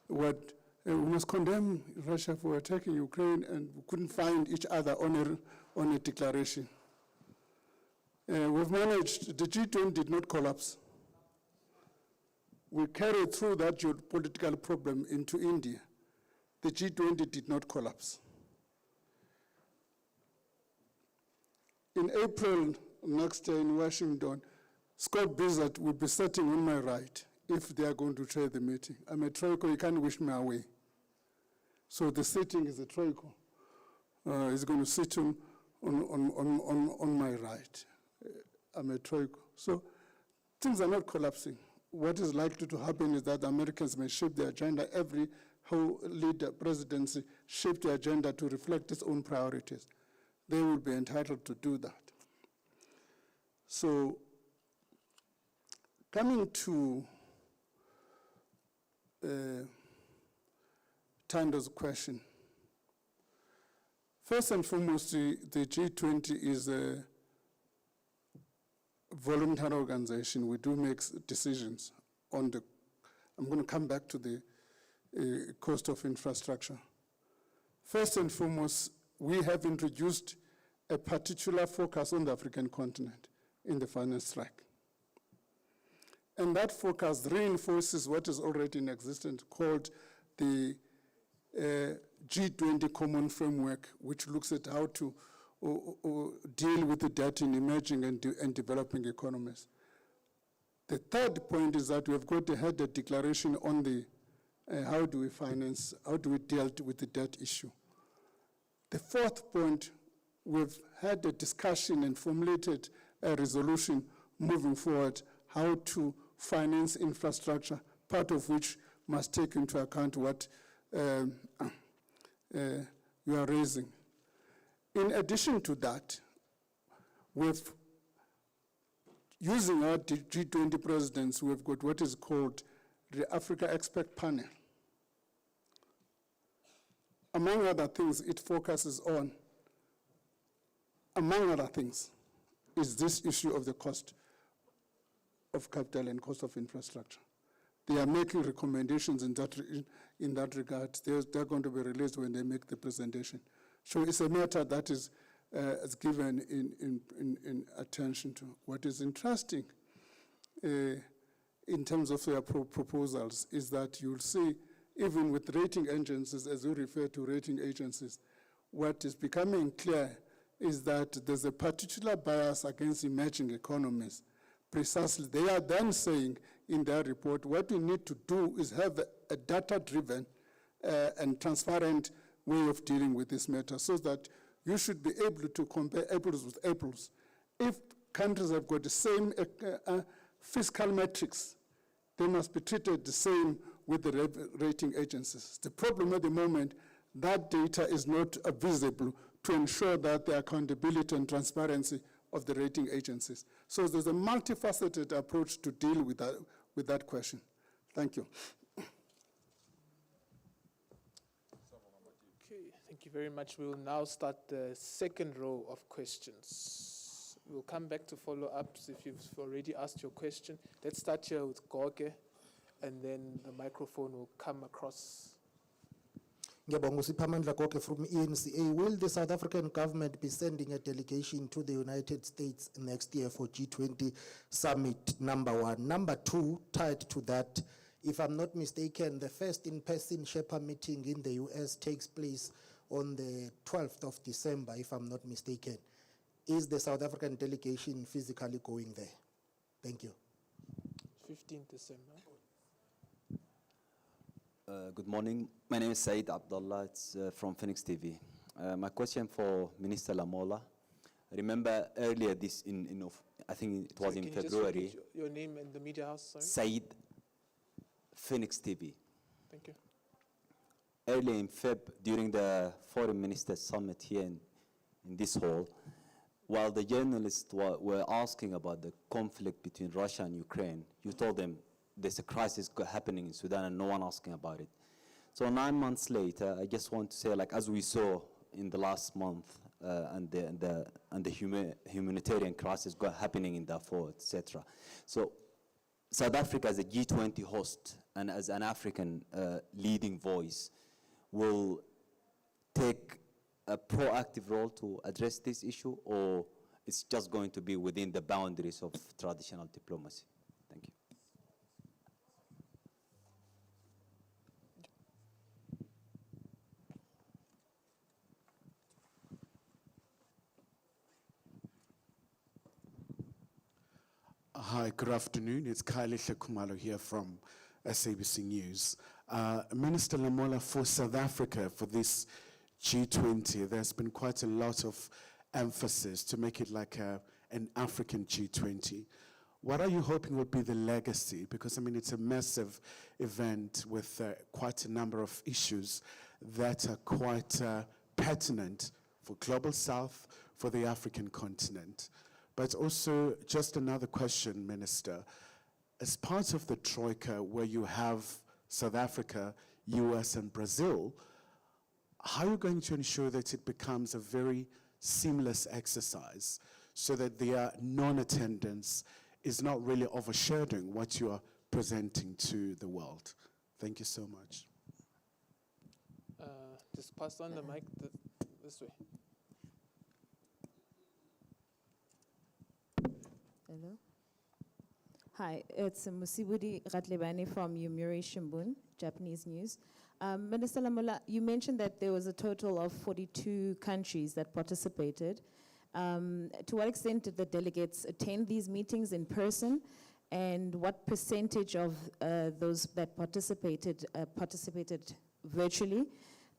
we must condemn Russia for attacking Ukraine, and we couldn't find each other on a declaration. We've managed, the G20 did not collapse. We carried through that geopolitical problem into India. The G20 did not collapse. In April next year in Washington, Scott Bissett will be sitting on my right if they are going to chair the meeting. I'm a troika, you can't wish me away. So the sitting is a troika. He's going to sit on my right. I'm a troika. So things are not collapsing. What is likely to happen is that the Americans may shape their agenda. Every whole leader, presidency, shape the agenda to reflect its own priorities. They will be entitled to do that. So coming to Tando's question. First and foremost, the G20 is a voluntary organization. We do make decisions on the, I'm going to come back to the cost of infrastructure. First and foremost, we have introduced a particular focus on the African continent in the finance track. And that focus reinforces what is already in existence called the G20 Common Framework, which looks at how to deal with the debt in emerging and developing economies. The third point is that we've got had a declaration on the how do we deal with the debt issue. The fourth point, we've had a discussion and formulated a resolution moving forward how to finance infrastructure, part of which must take into account what you are raising. In addition to that, using our G20 presidents, we've got what is called the Africa Expert Panel. Among other things, it focuses on, among other things, is this issue of the cost of capital and cost of infrastructure. They are making recommendations in that regard. They're going to be released when they make the presentation. So it's a matter that is given in attention to. What is interesting in terms of their proposals is that you'll see, even with rating agencies, as you refer to rating agencies, what is becoming clear is that there's a particular bias against emerging economies. Precisely, they are then saying in their report, what we need to do is have a data-driven and transparent way of dealing with this matter, so that you should be able to compare apples with apples. If countries have got the same fiscal metrics, they must be treated the same with the rating agencies. The problem at the moment, that data is not visible to ensure that the accountability and transparency of the rating agencies. So there's a multifaceted approach to deal with that question. Thank you. Okay, thank you very much. We will now start the second row of questions. We'll come back to follow-ups if you've already asked your question. Let's start here with Gorge, and then the microphone will come across. From ENCA, will the South African government be sending a delegation to the United States next year for G20 Summit, number one? Number two, tied to that, if I'm not mistaken, the first in-person Sherpa meeting in the US takes place on the 12th of December, if I'm not mistaken. Is the South African delegation physically going there? Thank you. 15th December. Good morning. My name is Said Abdullah. It's from Phoenix TV. My question for Minister Lamola. Remember earlier I think it was in February. Can you just repeat your name and the media house, sorry? Said, Phoenix TV. Thank you. Earlier in Feb, during the Foreign Ministers Summit here in this hall, while the journalists were asking about the conflict between Russia and Ukraine, you told them there's a crisis happening in Sudan and no one asking about it. So 9 months later, I just want to say, like as we saw in the last month, and the humanitarian crisis happening in Darfur, etc. So South Africa as a G20 host and as an African leading voice will take a proactive role to address this issue, or it's just going to be within the boundaries of traditional diplomacy? Thank you. Hi, good afternoon. It's Kylie Shekumalo here from SABC News. Minister Lamola, for South Africa, for this G20, there's been quite a lot of emphasis to make it like an African G20. What are you hoping will be the legacy? Because, I mean, it's a massive event with quite a number of issues that are quite pertinent for Global South, for the African continent. But also, just another question, Minister. As part of the Troika, where you have South Africa, US, and Brazil, how are you going to ensure that it becomes a very seamless exercise so that their non-attendance is not really overshadowing what you are presenting to the world? Thank you so much. Just pass on the mic this way. Hello. Hi, it's Musibudi Ratlebani from Yomiuri Shimbun, Japanese News. Minister Lamola, you mentioned that there was a total of 42 countries that participated. To what extent did the delegates attend these meetings in person? And what percentage of those that participated virtually?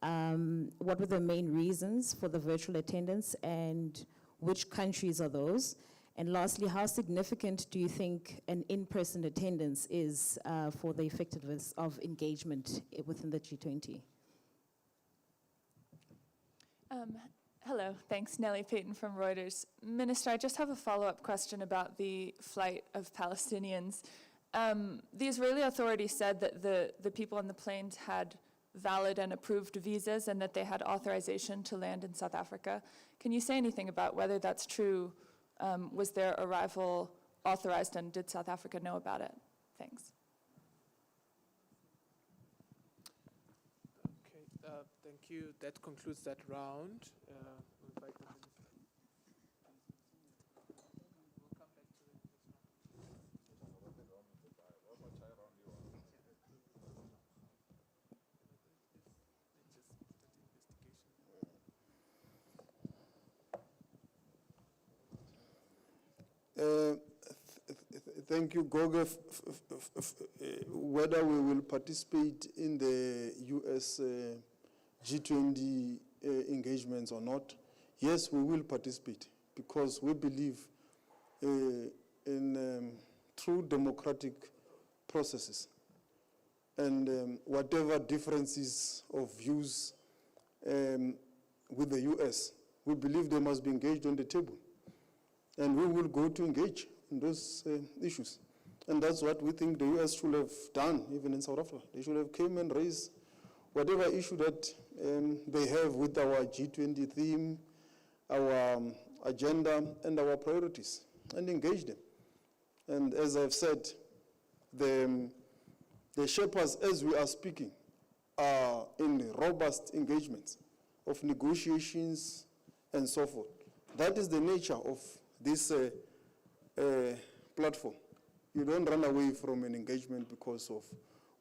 What were the main reasons for the virtual attendance, and which countries are those? And lastly, how significant do you think an in-person attendance is for the effectiveness of engagement within the G20? Hello, thanks. Nellie Payton from Reuters. Minister, I just have a follow-up question about the flight of Palestinians. The Israeli authorities said that the people on the planes had valid and approved visas and that they had authorization to land in South Africa. Can you say anything about whether that's true? Was their arrival authorized, and did South Africa know about it? Thanks. Okay, thank you. That concludes that round. We'll invite the minister. We'll come back to it. Thank you, Goge. Whether we will participate in the US G20 engagements or not, yes, we will participate, because we believe in true democratic processes. And whatever differences of views with the US, we believe they must be engaged on the table. And we will go to engage in those issues. And that's what we think the US should have done, even in South Africa. They should have come and raised whatever issue that they have with our G20 theme, our agenda, and our priorities, and engage them. And as I've said, the shepherds, as we are speaking, are in robust engagements of negotiations and so forth. That is the nature of this platform. You don't run away from an engagement because of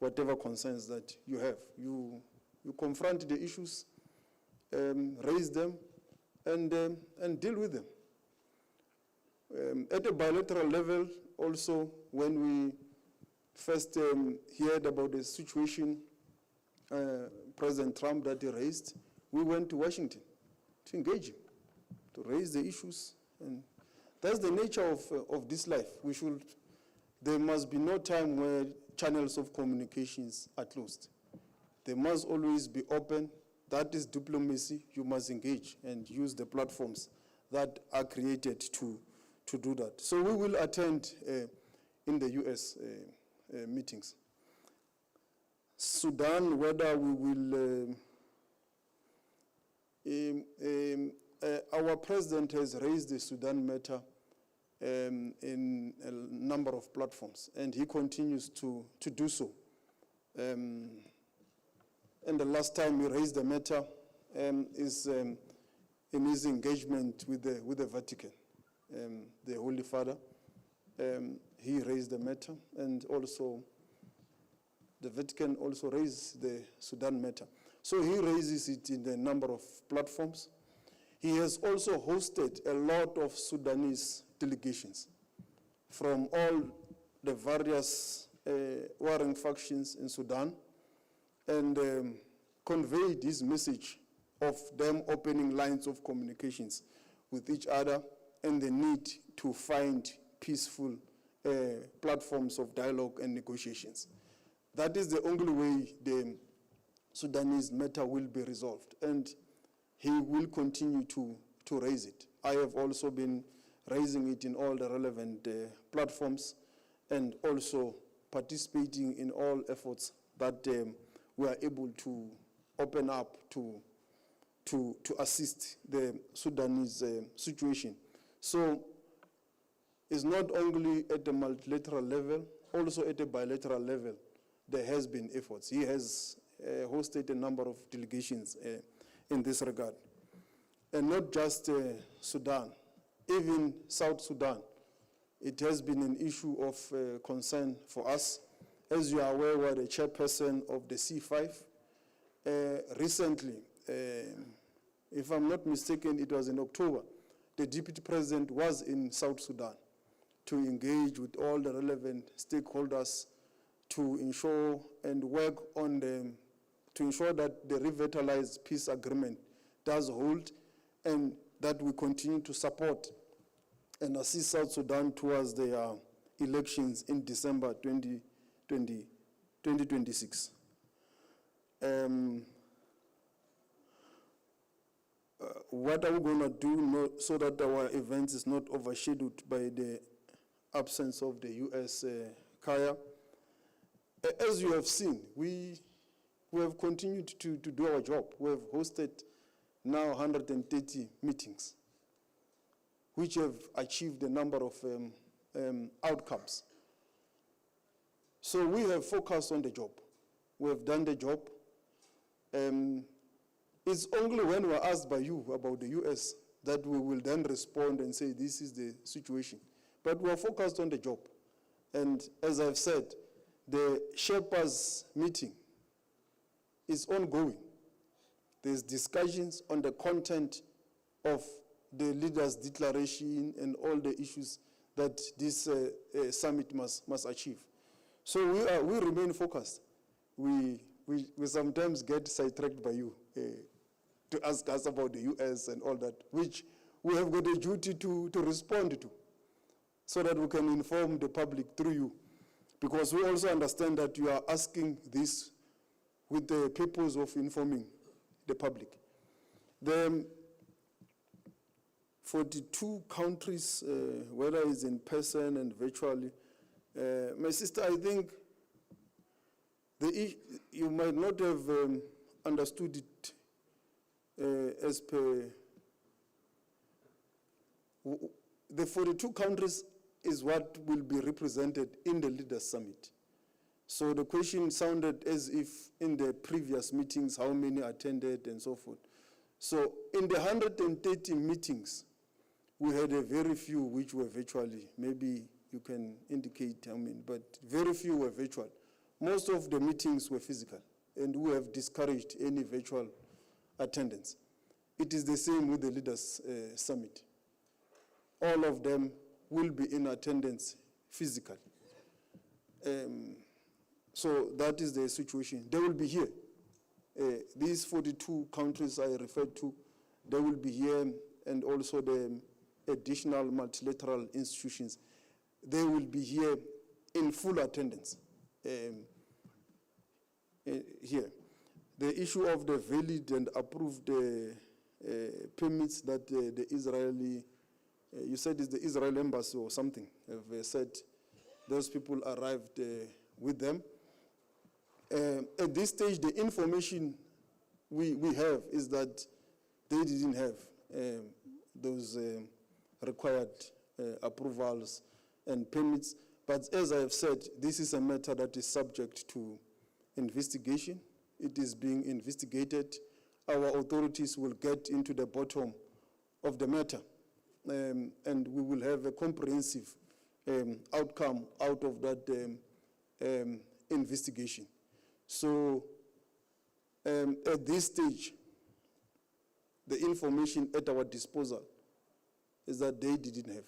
whatever concerns that you have. You confront the issues, raise them, and deal with them. At a bilateral level, also, when we first heard about the situation President Trump that he raised, we went to Washington to engage him, to raise the issues. And that's the nature of this life. There must be no time where channels of communications are closed. They must always be open. That is diplomacy. You must engage and use the platforms that are created to do that. So we will attend in the US meetings. Sudan, whether we will, our president has raised the Sudan matter in a number of platforms, and he continues to do so. And the last time he raised the matter is in his engagement with the Vatican, the Holy Father. He raised the matter, and also the Vatican also raised the Sudan matter. So he raises it in a number of platforms. He has also hosted a lot of Sudanese delegations from all the various warring factions in Sudan, and conveyed his message of them opening lines of communications with each other and the need to find peaceful platforms of dialogue and negotiations. That is the only way the Sudanese matter will be resolved, and he will continue to raise it. I have also been raising it in all the relevant platforms, and also participating in all efforts that we are able to open up to assist the Sudanese situation. So it's not only at the multilateral level, also at a bilateral level, there has been efforts. He has hosted a number of delegations in this regard. And not just Sudan, even South Sudan. It has been an issue of concern for us. As you are aware, we are the chairperson of the C5. Recently, if I'm not mistaken, it was in October, the Deputy President was in South Sudan to engage with all the relevant stakeholders to ensure and work on to ensure that the revitalized peace agreement does hold, and that we continue to support and assist South Sudan towards their elections in December 2026. What are we going to do so that our event is not overshadowed by the absence of the U.S. Kaya? As you have seen, we have continued to do our job. We have hosted now 130 meetings, which have achieved a number of outcomes. So we have focused on the job. We have done the job. It's only when we're asked by you about the U.S. that we will then respond and say this is the situation. But we're focused on the job. And as I've said, the Sherpas meeting is ongoing. There's discussions on the content of the leaders' declaration and all the issues that this summit must achieve. So we remain focused. We sometimes get sidetracked by you to ask us about the U.S. and all that, which we have got a duty to respond to, so that we can inform the public through you. Because we also understand that you are asking this with the purpose of informing the public. The 42 countries, whether it's in person and virtually, my sister, I think you might not have understood it as per the 42 countries is what will be represented in the Leaders Summit. So the question sounded as if in the previous meetings, how many attended and so forth. So in the 130 meetings, we had a very few which were virtually. Maybe you can indicate how many, but very few were virtual. Most of the meetings were physical, and we have discouraged any virtual attendance. It is the same with the Leaders Summit. All of them will be in attendance physically. So that is the situation. They will be here. These 42 countries I referred to, they will be here, and also the additional multilateral institutions, they will be here in full attendance here. The issue of the valid and approved permits that the Israeli, you said it's the Israel embassy or something, have said those people arrived with them. At this stage, the information we have is that they didn't have those required approvals and permits. But as I have said, this is a matter that is subject to investigation. It is being investigated. Our authorities will get into the bottom of the matter, and we will have a comprehensive outcome out of that investigation. So at this stage, the information at our disposal is that they didn't have.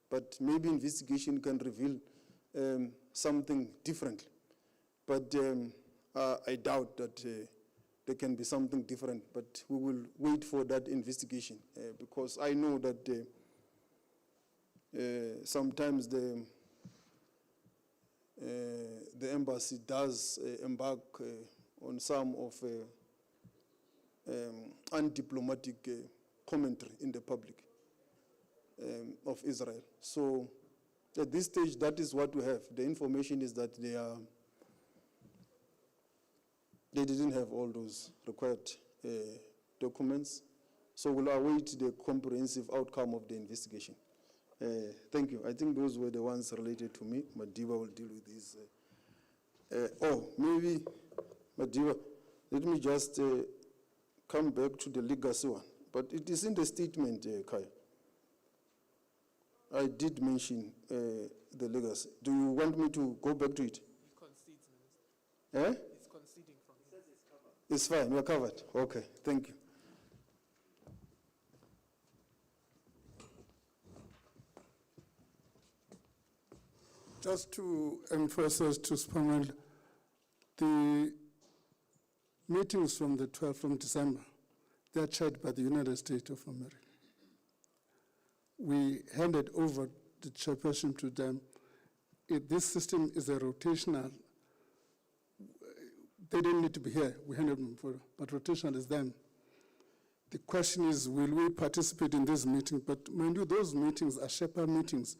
But maybe investigation can reveal something differently. But I doubt that there can be something different. But we will wait for that investigation because I know that sometimes the embassy does embark on some of undiplomatic commentary in the public of Israel. So at this stage, that is what we have. The information is that they are they didn't have all those required documents. So we'll await the comprehensive outcome of the investigation. Thank you. I think those were the ones related to me. Madiba will deal with this. Maybe, Madiba, let me just come back to the legacy one. But it is in the statement, Kai. I did mention the legacy. Do you want me to go back to it? He concedes, Minister. He's conceding from here. It's fine, we're covered. Okay, thank you. Just to emphasize to Spamel, the meetings from the 12th of December, they're chaired by the United States of America. We handed over the chairperson to them. This system is a rotational. They didn't need to be here. We handed them for, but rotational is them. The question is, will we participate in this meeting? But mind you, those meetings are Shepherd meetings,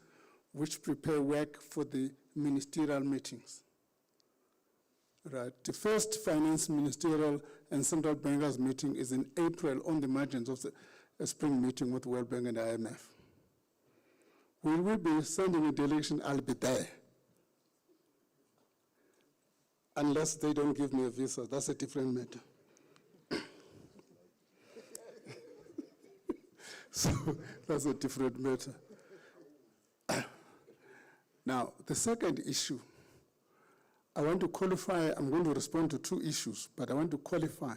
which prepare work for the ministerial meetings. Right. The first finance ministerial and central bankers meeting is in April on the margins of the spring meeting with World Bank and IMF. Will we be sending a delegation? I'll be there. Unless they don't give me a visa, that's a different matter. So that's a different matter. Now, the second issue, I want to qualify, I'm going to respond to two issues, but I want to qualify.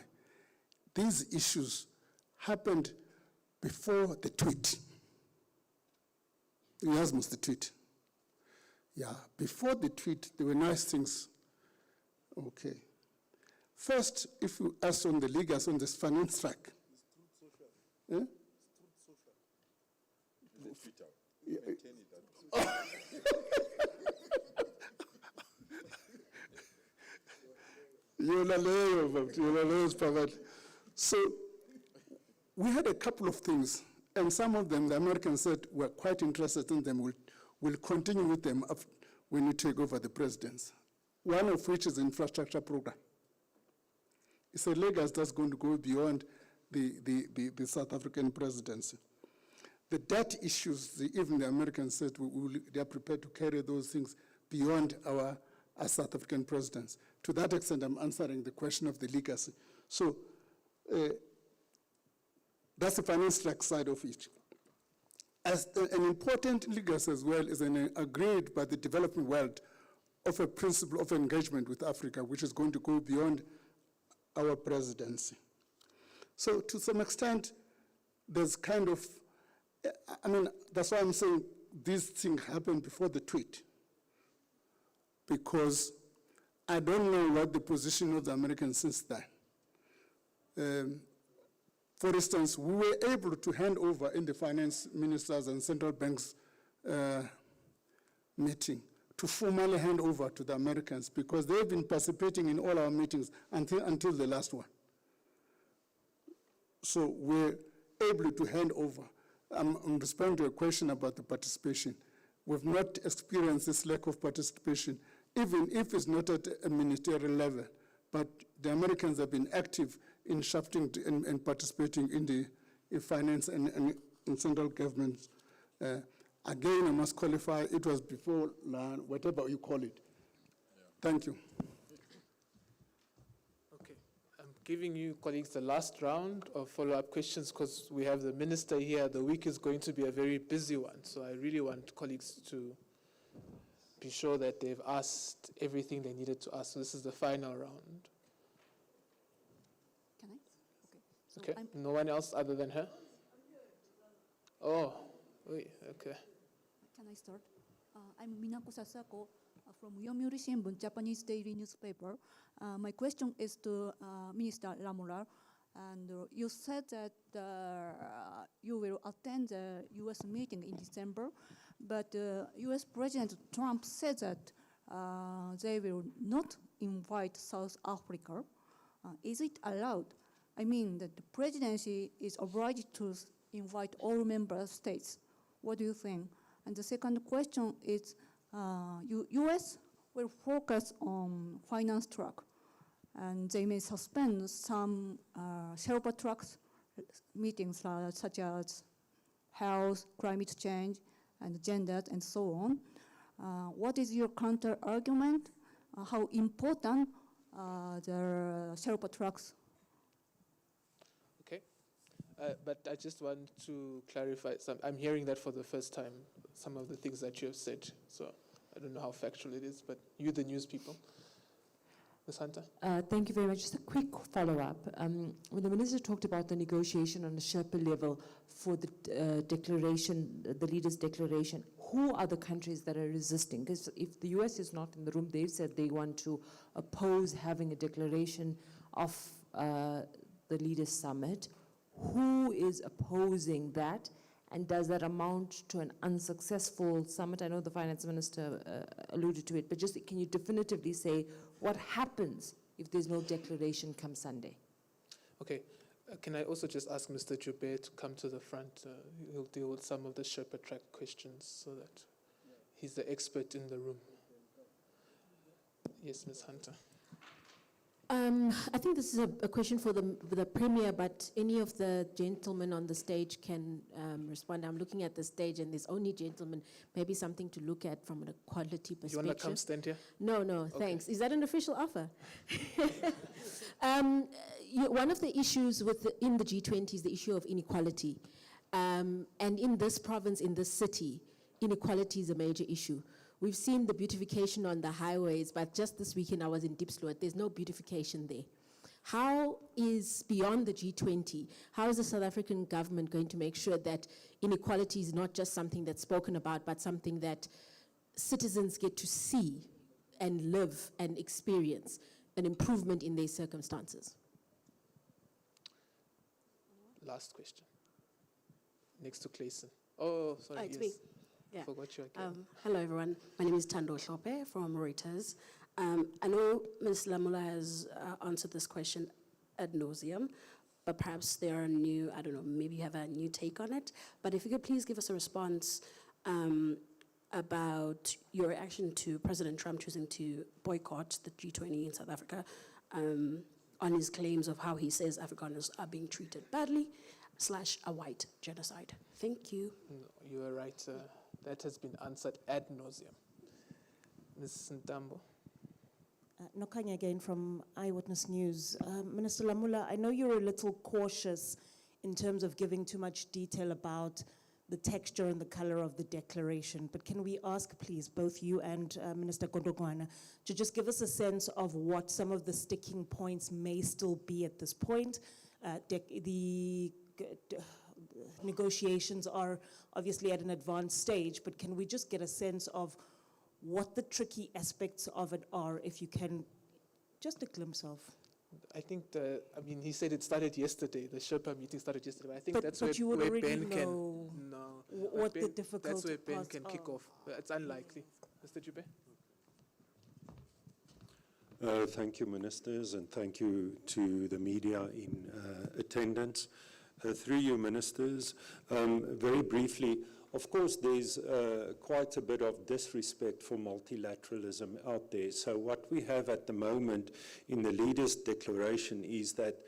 These issues happened before the tweet. Erasmus, the tweet. Yeah, before the tweet, there were nice things. Okay. First, if you ask on the leaders on this finance track. Eh? So we had a couple of things, and some of them the Americans said were quite interested in them. We'll continue with them when you take over the presidency. One of which is the infrastructure program. It's a legacy that's going to go beyond the South African presidency. The debt issues, even the Americans said they are prepared to carry those things beyond our South African presidents. To that extent, I'm answering the question of the legacy. So that's the finance track side of it. As an important legacy as well is agreed by the developing world of a principle of engagement with Africa, which is going to go beyond our presidency. So to some extent, there's kind of, that's why I'm saying this thing happened before the tweet, because I don't know what the position of the Americans since then. For instance, we were able to hand over in the finance ministers and central banks meeting to formally hand over to the Americans, because they've been participating in all our meetings until the last one. So we're able to hand over. I'm responding to a question about the participation. We've not experienced this lack of participation, even if it's not at a ministerial level. But the Americans have been active in shafting and participating in the finance and central governments. Again, I must qualify, it was before, whatever you call it. Yeah. Thank you. Okay, I'm giving you, colleagues, the last round of follow-up questions because we have the minister here. The week is going to be a very busy one, so I really want colleagues to be sure that they've asked everything they needed to ask. So this is the final round. Can I? Okay, no one else other than her? Oh, okay. Can I start? I'm Minako Sasako from Yomiuri Shimbun, Japanese daily newspaper. My question is to Minister Lamola. And you said that you will attend the U.S. meeting in December, but U.S. President Trump said that they will not invite South Africa. Is it allowed? I mean that the presidency is obliged to invite all member states. What do you think? And the second question is, U.S. will focus on finance track. and they may suspend some Sherpa tracks meetings such as health, climate change, and gender, and so on. What is your counter argument? How important the Sherpa tracks? Okay, but I just want to clarify I'm hearing that for the first time, some of the things that you have said. So I don't know how factual it is, but you, the news people. Ms. Hunter? Thank you very much. Just a quick follow-up. When the minister talked about the negotiation on the Sherpa level for the declaration, the leaders' declaration, who are the countries that are resisting? Because if the US is not in the room, they've said they want to oppose having a declaration of the Leaders Summit. Who is opposing that? And does that amount to an unsuccessful summit? I know the finance minister alluded to it, but just can you definitively say what happens if there's no declaration come Sunday? Okay. Can I also just ask Mr. Joubert to come to the front? He'll deal with some of the Sherpa track questions so that he's the expert in the room. Yes, Ms. Hunter. I think this is a question for the Premier, but any of the gentlemen on the stage can respond. I'm looking at the stage and there's only gentlemen. Maybe something to look at from an equality perspective. You want to come stand here? No, okay. Thanks. Is that an official offer? One of the issues in the G20 is the issue of inequality. And in this province, in this city, inequality is a major issue. We've seen the beautification on the highways, but just this weekend I was in Diepsloot. There's no beautification there. How is, beyond the G20, how is the South African government going to make sure that inequality is not just something that's spoken about, but something that citizens get to see and live and experience an improvement in their circumstances? Last question. Next to Clayson. Oh, sorry, it's yes. me. Yeah. Forgot you again. Hello, everyone. My name is Tando Shope from Reuters. I know Ms. Lamola has answered this question ad nauseum, but perhaps there are new, I don't know, maybe you have a new take on it. But if you could please give us a response about your reaction to President Trump choosing to boycott the G20 in South Africa on his claims of how he says Afrikaners are being treated badly / a white genocide. Thank you. No, you are right. That has been answered ad nauseum. Ms. Ntambo. Nokanya again from Eyewitness News. Minister Lamola, I know you're a little cautious in terms of giving too much detail about the texture and the color of the declaration, but can we ask, please, both you and Minister Gondogwana, to just give us a sense of what some of the sticking points may still be at this point? The negotiations are obviously at an advanced stage, but can we just get a sense of what the tricky aspects of it are, if you can, just a glimpse of? I think he said it started yesterday. The Sherpa meeting started yesterday. But I think that's but you would where already Ben know can. No. what Ben, the difficult that's where Ben parts can are. kick off. But it's unlikely. Mr. Jube? Thank you, ministers, and thank you to the media in attendance. Through you, ministers, very briefly, of course, there's quite a bit of disrespect for multilateralism out there. So what we have at the moment in the Leaders' Declaration is that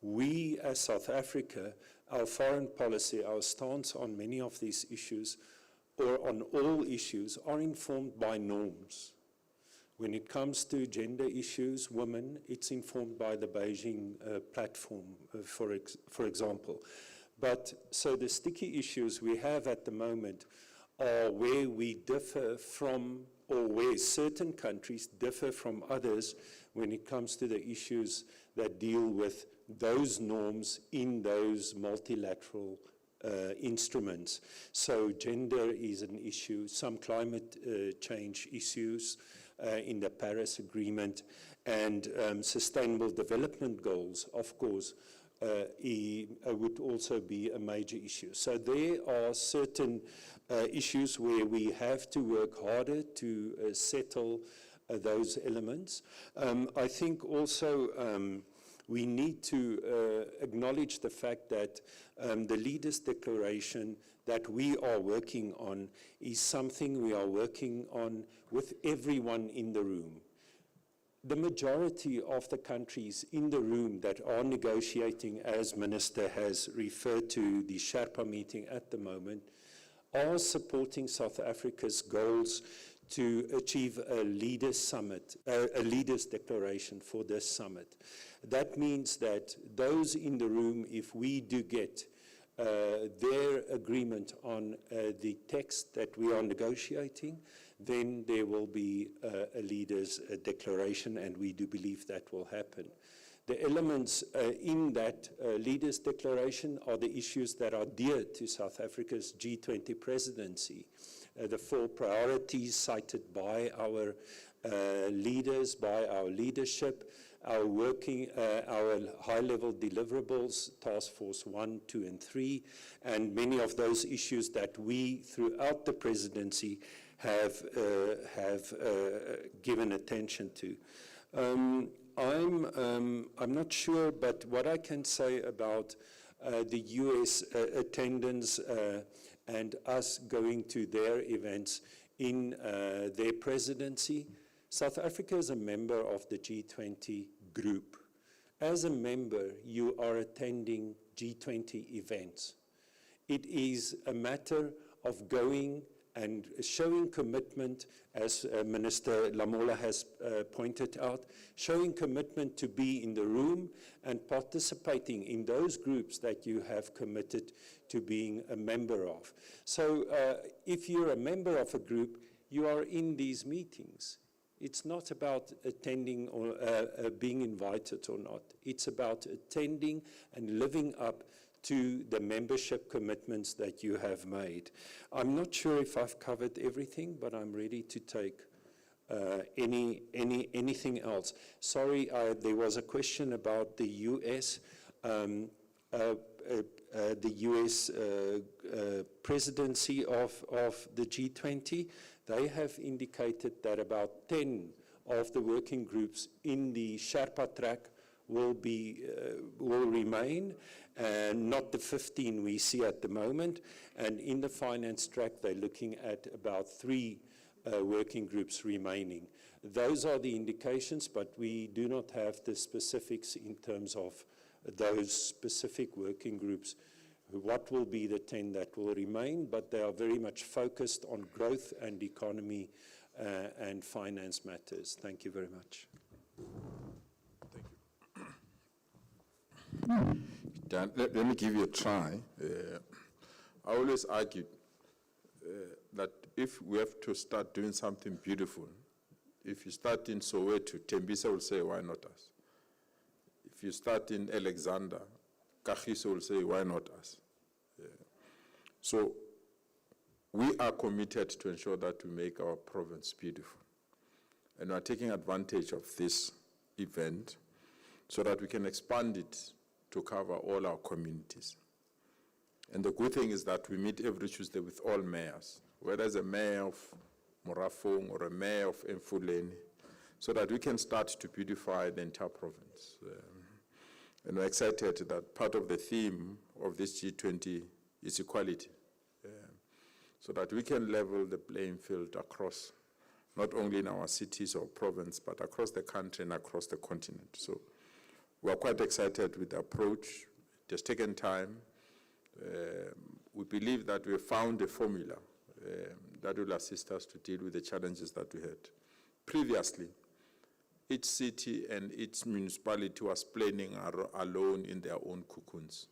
we, as South Africa, our foreign policy, our stance on many of these issues, or on all issues, are informed by norms. When it comes to gender issues, women, it's informed by the Beijing platform, for example. But so the sticky issues we have at the moment are where we differ from, or where certain countries differ from others when it comes to the issues that deal with those norms in those multilateral instruments. So gender is an issue, some climate change issues in the Paris Agreement, and sustainable development goals, of course, would also be a major issue. So there are certain issues where we have to work harder to settle those elements. I think also we need to acknowledge the fact that the Leaders' Declaration that we are working on is something we are working on with everyone in the room. the majority of the countries in the room that are negotiating, as Minister has referred to the Sherpa meeting at the moment, are supporting South Africa's goals to achieve a leaders summit, a leaders declaration for this summit. That means that those in the room, if we do get their agreement on the text that we are negotiating, then there will be a leaders declaration, and we do believe that will happen. The elements in that leaders declaration are the issues that are dear to South Africa's G20 presidency. The 4 priorities cited by our leaders, by our leadership, our working, our high-level deliverables, Task Force 1, 2, and 3, and many of those issues that we, throughout the presidency, have given attention to. I'm not sure, but what I can say about the US attendance and us going to their events in their presidency, South Africa is a member of the G20 group. As a member, you are attending G20 events. It is a matter of going and showing commitment, as Minister Lamola has pointed out, showing commitment to be in the room and participating in those groups that you have committed to being a member of. So if you're a member of a group, you are in these meetings. It's not about attending or being invited or not. It's about attending and living up to the membership commitments that you have made. I'm not sure if I've covered everything, but I'm ready to take anything else. Sorry, there was a question about the US. The US presidency of the G20. They have indicated that about 10 of the working groups in the Sherpa track will remain, and not the 15 we see at the moment. And in the finance track, they're looking at about 3 working groups remaining. Those are the indications, but we do not have the specifics in terms of those specific working groups. What will be the 10 that will remain, but they are very much focused on growth and economy and finance matters. Thank you very much. Dan, let me give you a try. I always argue that if we have to start doing something beautiful, if you start in Soweto, Tembisa will say, why not us? If you start in Alexander, Kagiso will say, why not us? So we are committed to ensure that we make our province beautiful. And we are taking advantage of this event so that we can expand it to cover all our communities. And the good thing is that we meet every Tuesday with all mayors, whether it's a mayor of Morafong or a mayor of Mfuleni, so that we can start to beautify the entire province. And we're excited that part of the theme of this G20 is equality, so that we can level the playing field across, not only in our cities or province, but across the country and across the continent. So we're quite excited with the approach. It has taken time. We believe that we have found a formula that will assist us to deal with the challenges that we had. Previously, each city and each municipality was planning alone in their own cocoons.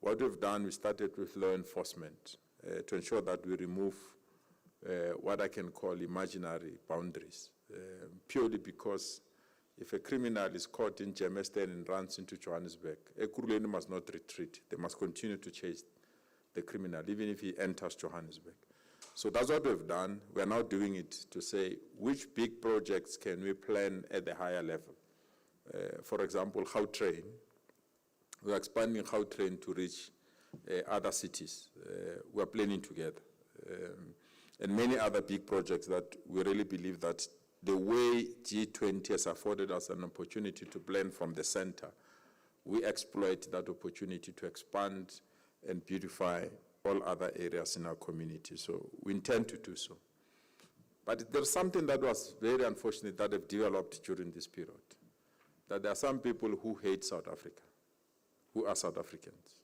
What we've done, we started with law enforcement to ensure that we remove what I can call imaginary boundaries, purely because if a criminal is caught in Germiston and runs into Johannesburg, Ekurhuleni must not retreat. They must continue to chase the criminal, even if he enters Johannesburg. So that's what we've done. We're now doing it to say, which big projects can we plan at the higher level? For example, Gautrain. We're expanding Gautrain to reach other cities. We're planning together. And many other big projects that we really believe that the way G20 has afforded us an opportunity to plan from the center, we exploit that opportunity to expand and beautify all other areas in our community. So we intend to do so. But there's something that was very unfortunate that have developed during this period, that there are some people who hate South Africa, who are South Africans,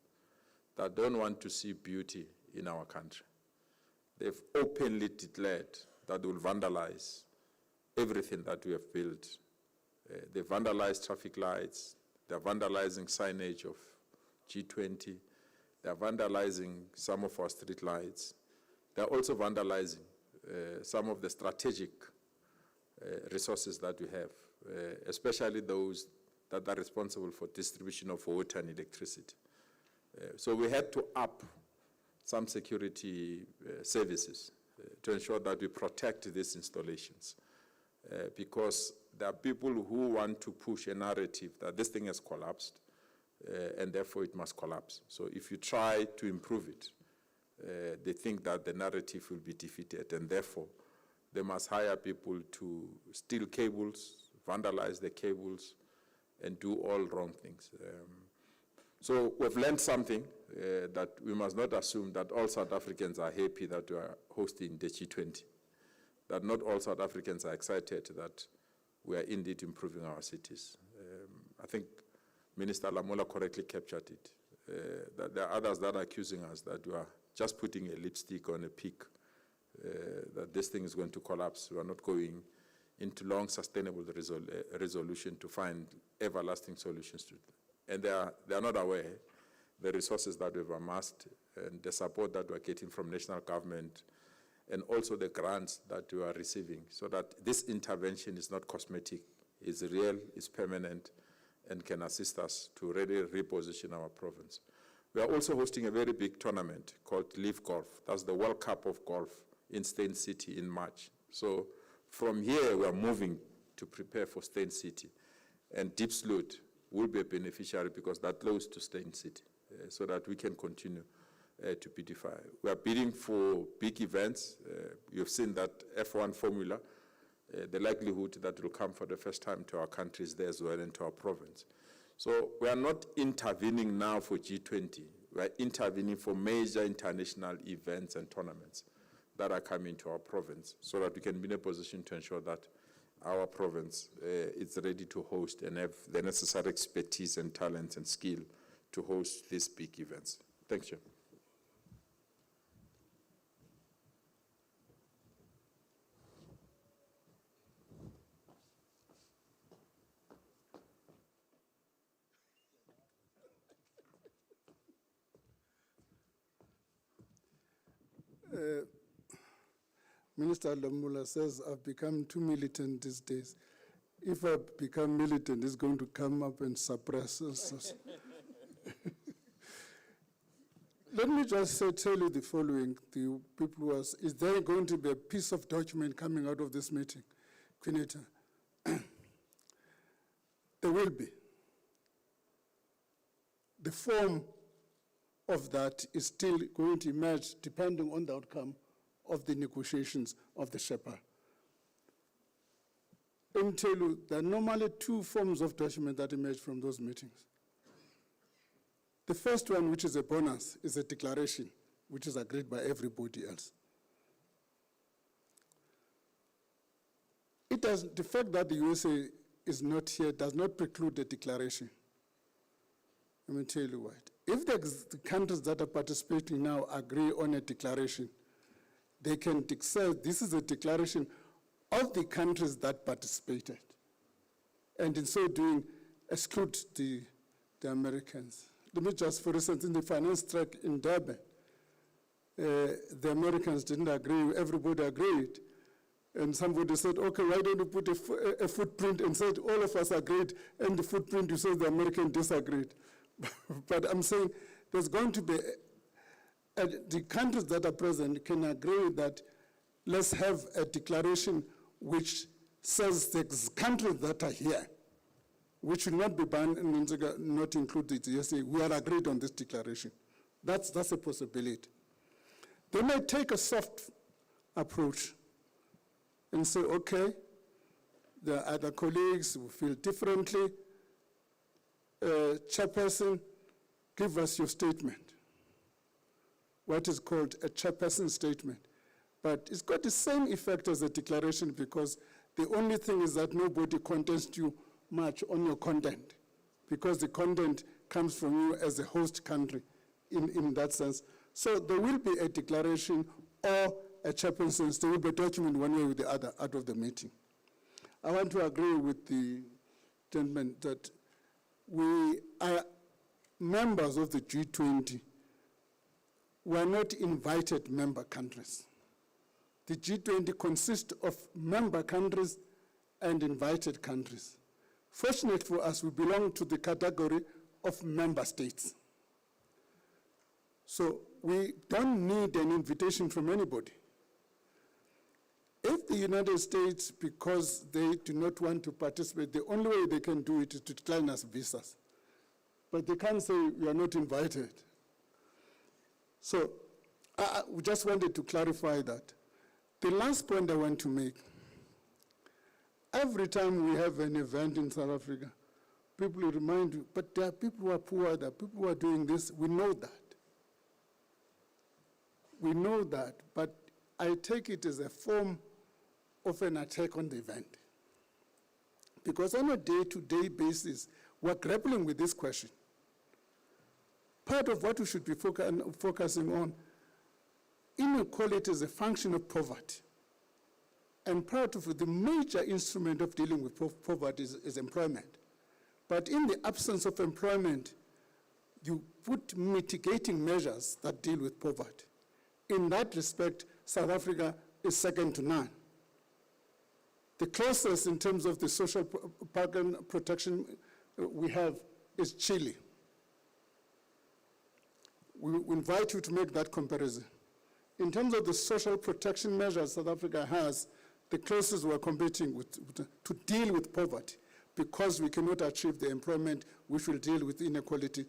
that don't want to see beauty in our country. They've openly declared that they will vandalize everything that we have built. They vandalize traffic lights, they're vandalizing signage of G20, they're vandalizing some of our street lights, they're also vandalizing some of the strategic resources that we have, especially those that are responsible for distribution of water and electricity. So we had to up some security services to ensure that we protect these installations, because there are people who want to push a narrative that this thing has collapsed and therefore it must collapse. So if you try to improve it, they think that the narrative will be defeated, and therefore they must hire people to steal cables, vandalize the cables, and do all wrong things. So we've learned something, that we must not assume that all South Africans are happy that we are hosting the G20, that not all South Africans are excited that we are indeed improving our cities. I think Minister Lamola correctly captured it, that there are others that are accusing us that we are just putting a lipstick on a pig, that this thing is going to collapse. We are not going into long sustainable resolution to find everlasting solutions to it. And they are not aware the resources that we've amassed and the support that we're getting from national government, and also the grants that we are receiving, so that this intervention is not cosmetic, it's real, it's permanent, and can assist us to really reposition our province. We are also hosting a very big tournament called Live Golf. That's the World Cup of Golf in Steyn City in March. So from here, we are moving to prepare for Steyn City. And Diepsloot will be a beneficiary because that close to Steyn City, so that we can continue to beautify. We are bidding for big events. You've seen that F1 Formula, the likelihood that will come for the first time to our country is there as well, and to our province. So we are not intervening now for G20. We are intervening for major international events and tournaments that are coming to our province, so that we can be in a position to ensure that our province is ready to host and have the necessary expertise and talent and skill to host these big events. Thank you. Minister Lamola says, I've become too militant these days. If I become militant, it's going to come up and suppress us. Let me just tell you the following. The people who ask, is there going to be a piece of document coming out of this meeting? Quinita? There will be. The form of that is still going to emerge depending on the outcome of the negotiations of the Shepherd. Let me tell you, there are normally two forms of document that emerge from those meetings. The first one, which is a bonus, is a declaration, which is agreed by everybody else. The fact that the USA is not here does not preclude the declaration. Let me tell you what. If the countries that are participating now agree on a declaration, they can say this is a declaration of the countries that participated, and in so doing, exclude the Americans. Let me just, for instance, in the finance track in Durban, the Americans didn't agree, everybody agreed, and somebody said, okay, why don't you put a footprint, and said all of us agreed, and the footprint, you said the American disagreed. But I'm saying there's going to be, the countries that are present can agree that let's have a declaration which says the countries that are here, which should not be banned and not included. Yes, we are agreed on this declaration. That's a possibility. They may take a soft approach and say, okay, there are other colleagues who feel differently. Chairperson, give us your statement. What is called a chairperson statement. But it's got the same effect as the declaration because the only thing is that nobody contests you much on your content because the content comes from you as a host country in that sense. So there will be a declaration or a chairperson's, there will be a document one way or the other out of the meeting. I want to agree with the gentleman that we are members of the G20. We are not invited member countries. The G20 consists of member countries and invited countries. Fortunately for us, we belong to the category of member states. So we don't need an invitation from anybody. If the United States, because they do not want to participate, the only way they can do it is to decline us visas. But they can't say you are not invited. So we just wanted to clarify that. The last point I want to make, every time we have an event in South Africa, people will remind you, but there are people who are poor, there are people who are doing this. We know that. We know that, but I take it as a form of an attack on the event. Because on a day-to-day basis, we're grappling with this question. Part of what we should be focusing on, inequality is a function of poverty. And part of the major instrument of dealing with poverty is employment. But in the absence of employment, you put mitigating measures that deal with poverty. In that respect, South Africa is second to none. The closest in terms of the social protection we have is Chile. We invite you to make that comparison. In terms of the social protection measures South Africa has, the closest we're competing with to deal with poverty, because we cannot achieve the employment which will deal with inequality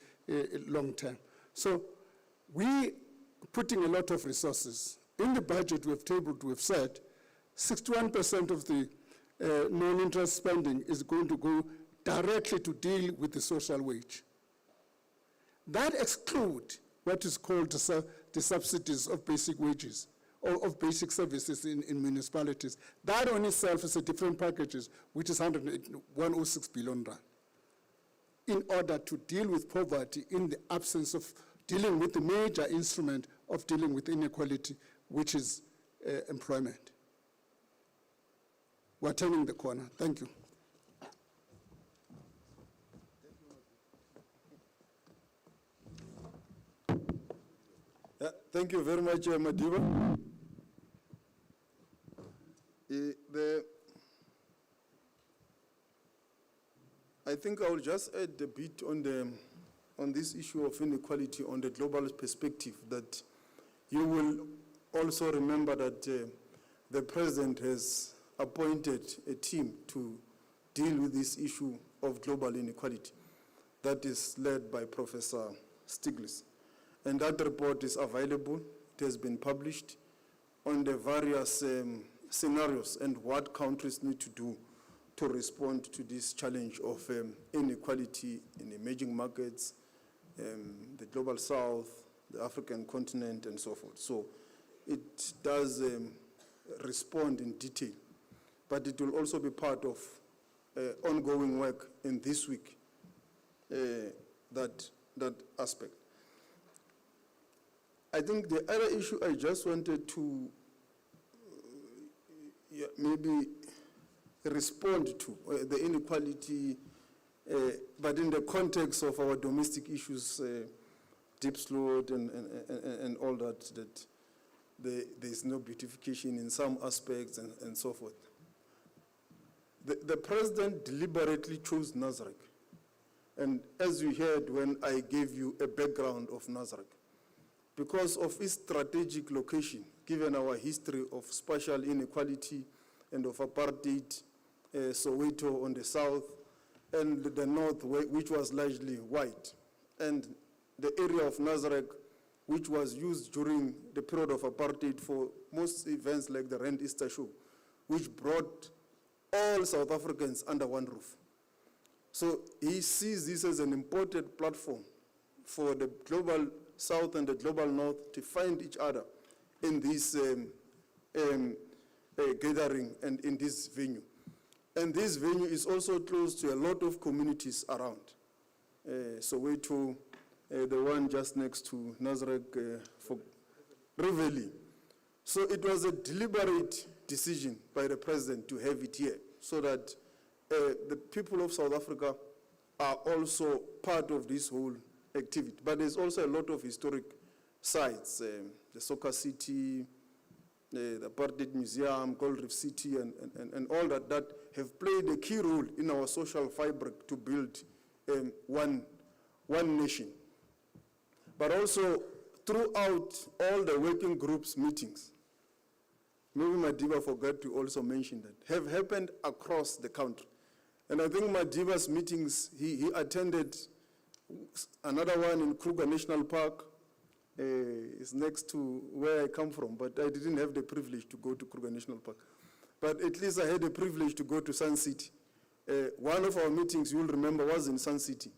long term. So we putting a lot of resources. In the budget we've tabled, we've said 61% of the non-interest spending is going to go directly to deal with the social wage. That excludes what is called the subsidies of basic wages or of basic services in municipalities. That on itself is a different package, which is 106 billion rand, in order to deal with poverty in the absence of dealing with the major instrument of dealing with inequality, which is employment. We're turning the corner. Thank you. Thank you very much, Madiba. I think I will just add a bit on this issue of inequality on the global perspective, that you will also remember that the President has appointed a team to deal with this issue of global inequality that is led by Professor Stiglitz. And that report is available. It has been published on the various scenarios and what countries need to do to respond to this challenge of inequality in emerging markets, the global south, the African continent, and so forth. So it does respond in detail, but it will also be part of ongoing work in this week, that aspect. I think the other issue I just wanted to maybe respond to, the inequality, but in the context of our domestic issues, deep slot and all that there is no beautification in some aspects and so forth. The President deliberately chose Nasrec. And as you heard when I gave you a background of Nasrec, because of its strategic location, given our history of spatial inequality and of apartheid, Soweto on the south, and the north, which was largely white, and the area of Nasrec, which was used during the period of apartheid for most events like the Rand Easter Show, which brought all South Africans under one roof. So he sees this as an important platform for the global south and the global north to find each other in this gathering and in this venue. And this venue is also close to a lot of communities around. Soweto, the one just next to Nasrec, for Rivoli. So it was a deliberate decision by the president to have it here, so that the people of South Africa are also part of this whole activity. But there's also a lot of historic sites, the Soccer City, the Apartheid Museum, Gold Reef City, and all that have played a key role in our social fabric to build one nation. But also, throughout all the working groups meetings, maybe Madiba forgot to also mention that, have happened across the country. And I think Madiba's meetings, he attended another one in Kruger National Park. It's next to where I come from, but I didn't have the privilege to go to Kruger National Park. But at least I had the privilege to go to Sun City. One of our meetings, you'll remember, was in Sun City.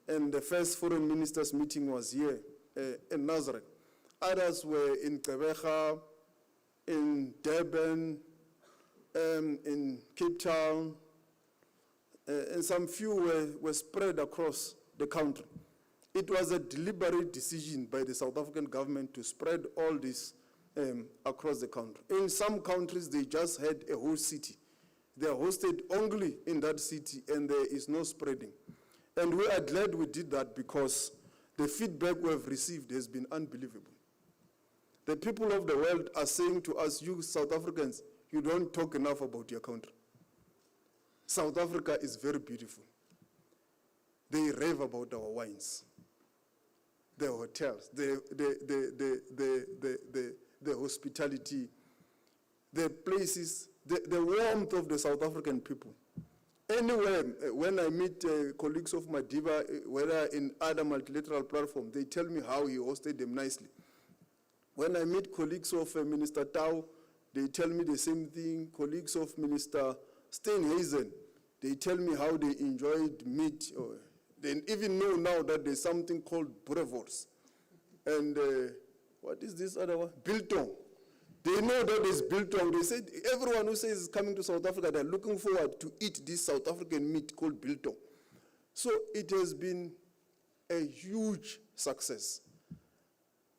And the first foreign ministers meeting was here in Nazareth. Others were in Gqeberha, in Durban, in Cape Town, and some few were spread across the country. It was a deliberate decision by the South African government to spread all this across the country. In some countries, they just had a whole city. They are hosted only in that city, and there is no spreading. And we are glad we did that, because the feedback we have received has been unbelievable. The people of the world are saying to us, you South Africans, you don't talk enough about your country. South Africa is very beautiful. They rave about our wines, the hotels, the hospitality, the places, the warmth of the South African people. Anywhere, when I meet colleagues of Madiba, whether in other multilateral platforms, they tell me how he hosted them nicely. When I meet colleagues of Minister Tau, they tell me the same thing. Colleagues of Minister Steenhuisen, they tell me how they enjoyed meat. They even know now that there's something called boerewors. And what is this other one? Biltong. They know that there's biltong. They said everyone who says is coming to South Africa, they're looking forward to eat this South African meat called biltong. So it has been a huge success.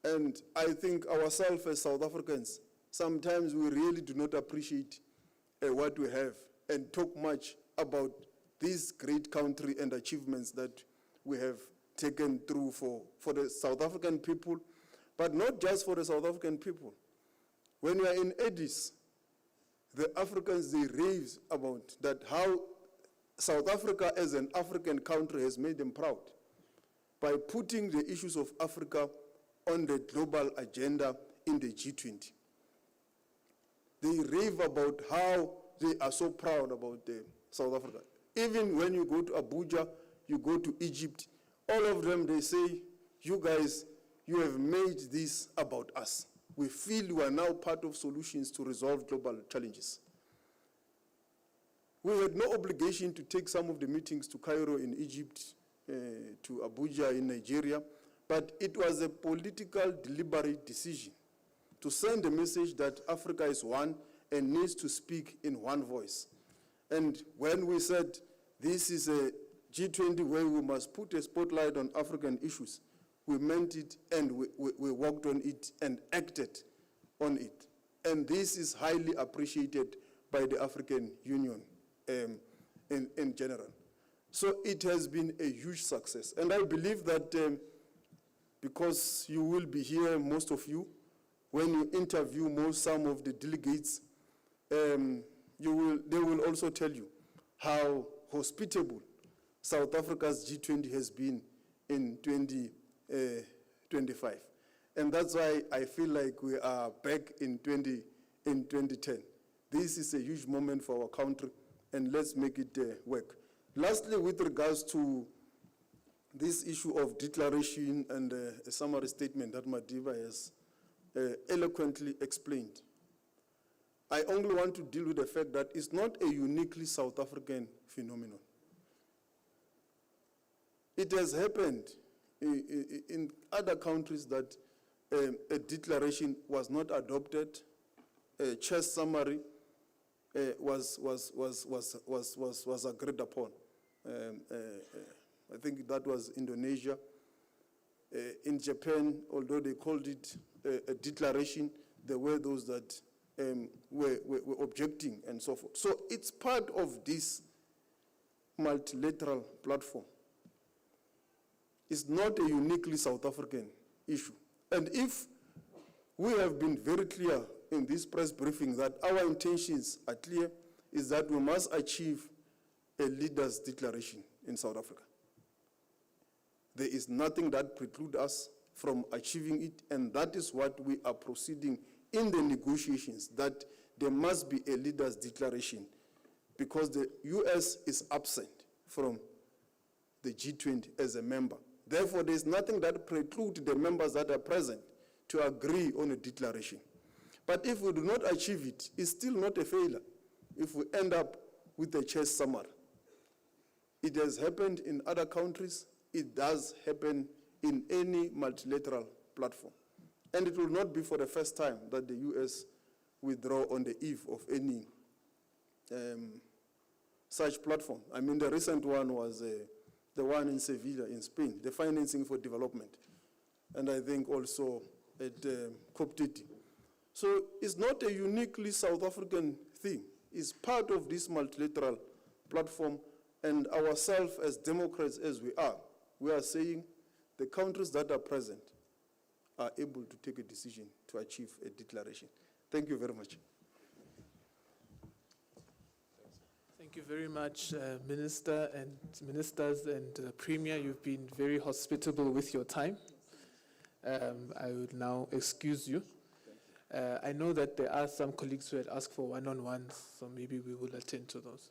And I think ourselves as South Africans, sometimes we really do not appreciate what we have and talk much about this great country and achievements that we have taken through for the South African people, but not just for the South African people. When we are in Addis, the Africans, they rave about that, how South Africa as an African country has made them proud by putting the issues of Africa on the global agenda in the G20. They rave about how they are so proud about South Africa. Even when you go to Abuja, you go to Egypt, all of them, they say, you guys, you have made this about us. We feel you are now part of solutions to resolve global challenges. We had no obligation to take some of the meetings to Cairo in Egypt, to Abuja in Nigeria, but it was a political, deliberate decision to send a message that Africa is one and needs to speak in one voice. And when we said this is a G20 where we must put a spotlight on African issues, we meant it, and we worked on it and acted on it. And this is highly appreciated by the African Union in general. So it has been a huge success. And I believe that because you will be here, most of you, when you interview some of the delegates, they will also tell you how hospitable South Africa's G20 has been in 2025. And that's why I feel like we are back in 2010. This is a huge moment for our country, and let's make it work. Lastly, with regards to this issue of declaration and a summary statement that Madiba has eloquently explained, I only want to deal with the fact that it's not a uniquely South African phenomenon. It has happened in other countries that a declaration was not adopted, chair's summary was agreed upon. I think that was Indonesia. In Japan, although they called it a declaration, there were those that were objecting and so forth. So it's part of this multilateral platform. It's not a uniquely South African issue. And if we have been very clear in this press briefing that our intentions are clear, is that we must achieve a leaders' declaration in South Africa. There is nothing that precludes us from achieving it, and that is what we are proceeding in the negotiations, that there must be a leaders' declaration, because the US is absent from the G20 as a member. Therefore, there is nothing that precludes the members that are present to agree on a declaration. But if we do not achieve it, it's still not a failure if we end up with a chair's summary. It has happened in other countries. It does happen in any multilateral platform. And it will not be for the first time that the US withdraw on the eve of any such platform. I mean, the recent one was the one in Sevilla in Spain, the financing for development. And I think also at COP30. So it's not a uniquely South African thing. It's part of this multilateral platform, and ourselves as democrats as we are saying the countries that are present are able to take a decision to achieve a declaration. Thank you very much. Thank you very much, Minister and Ministers and Premier. You've been very hospitable with your time. I would now excuse you. I know that there are some colleagues who had asked for one-on-ones, so maybe we will attend to those.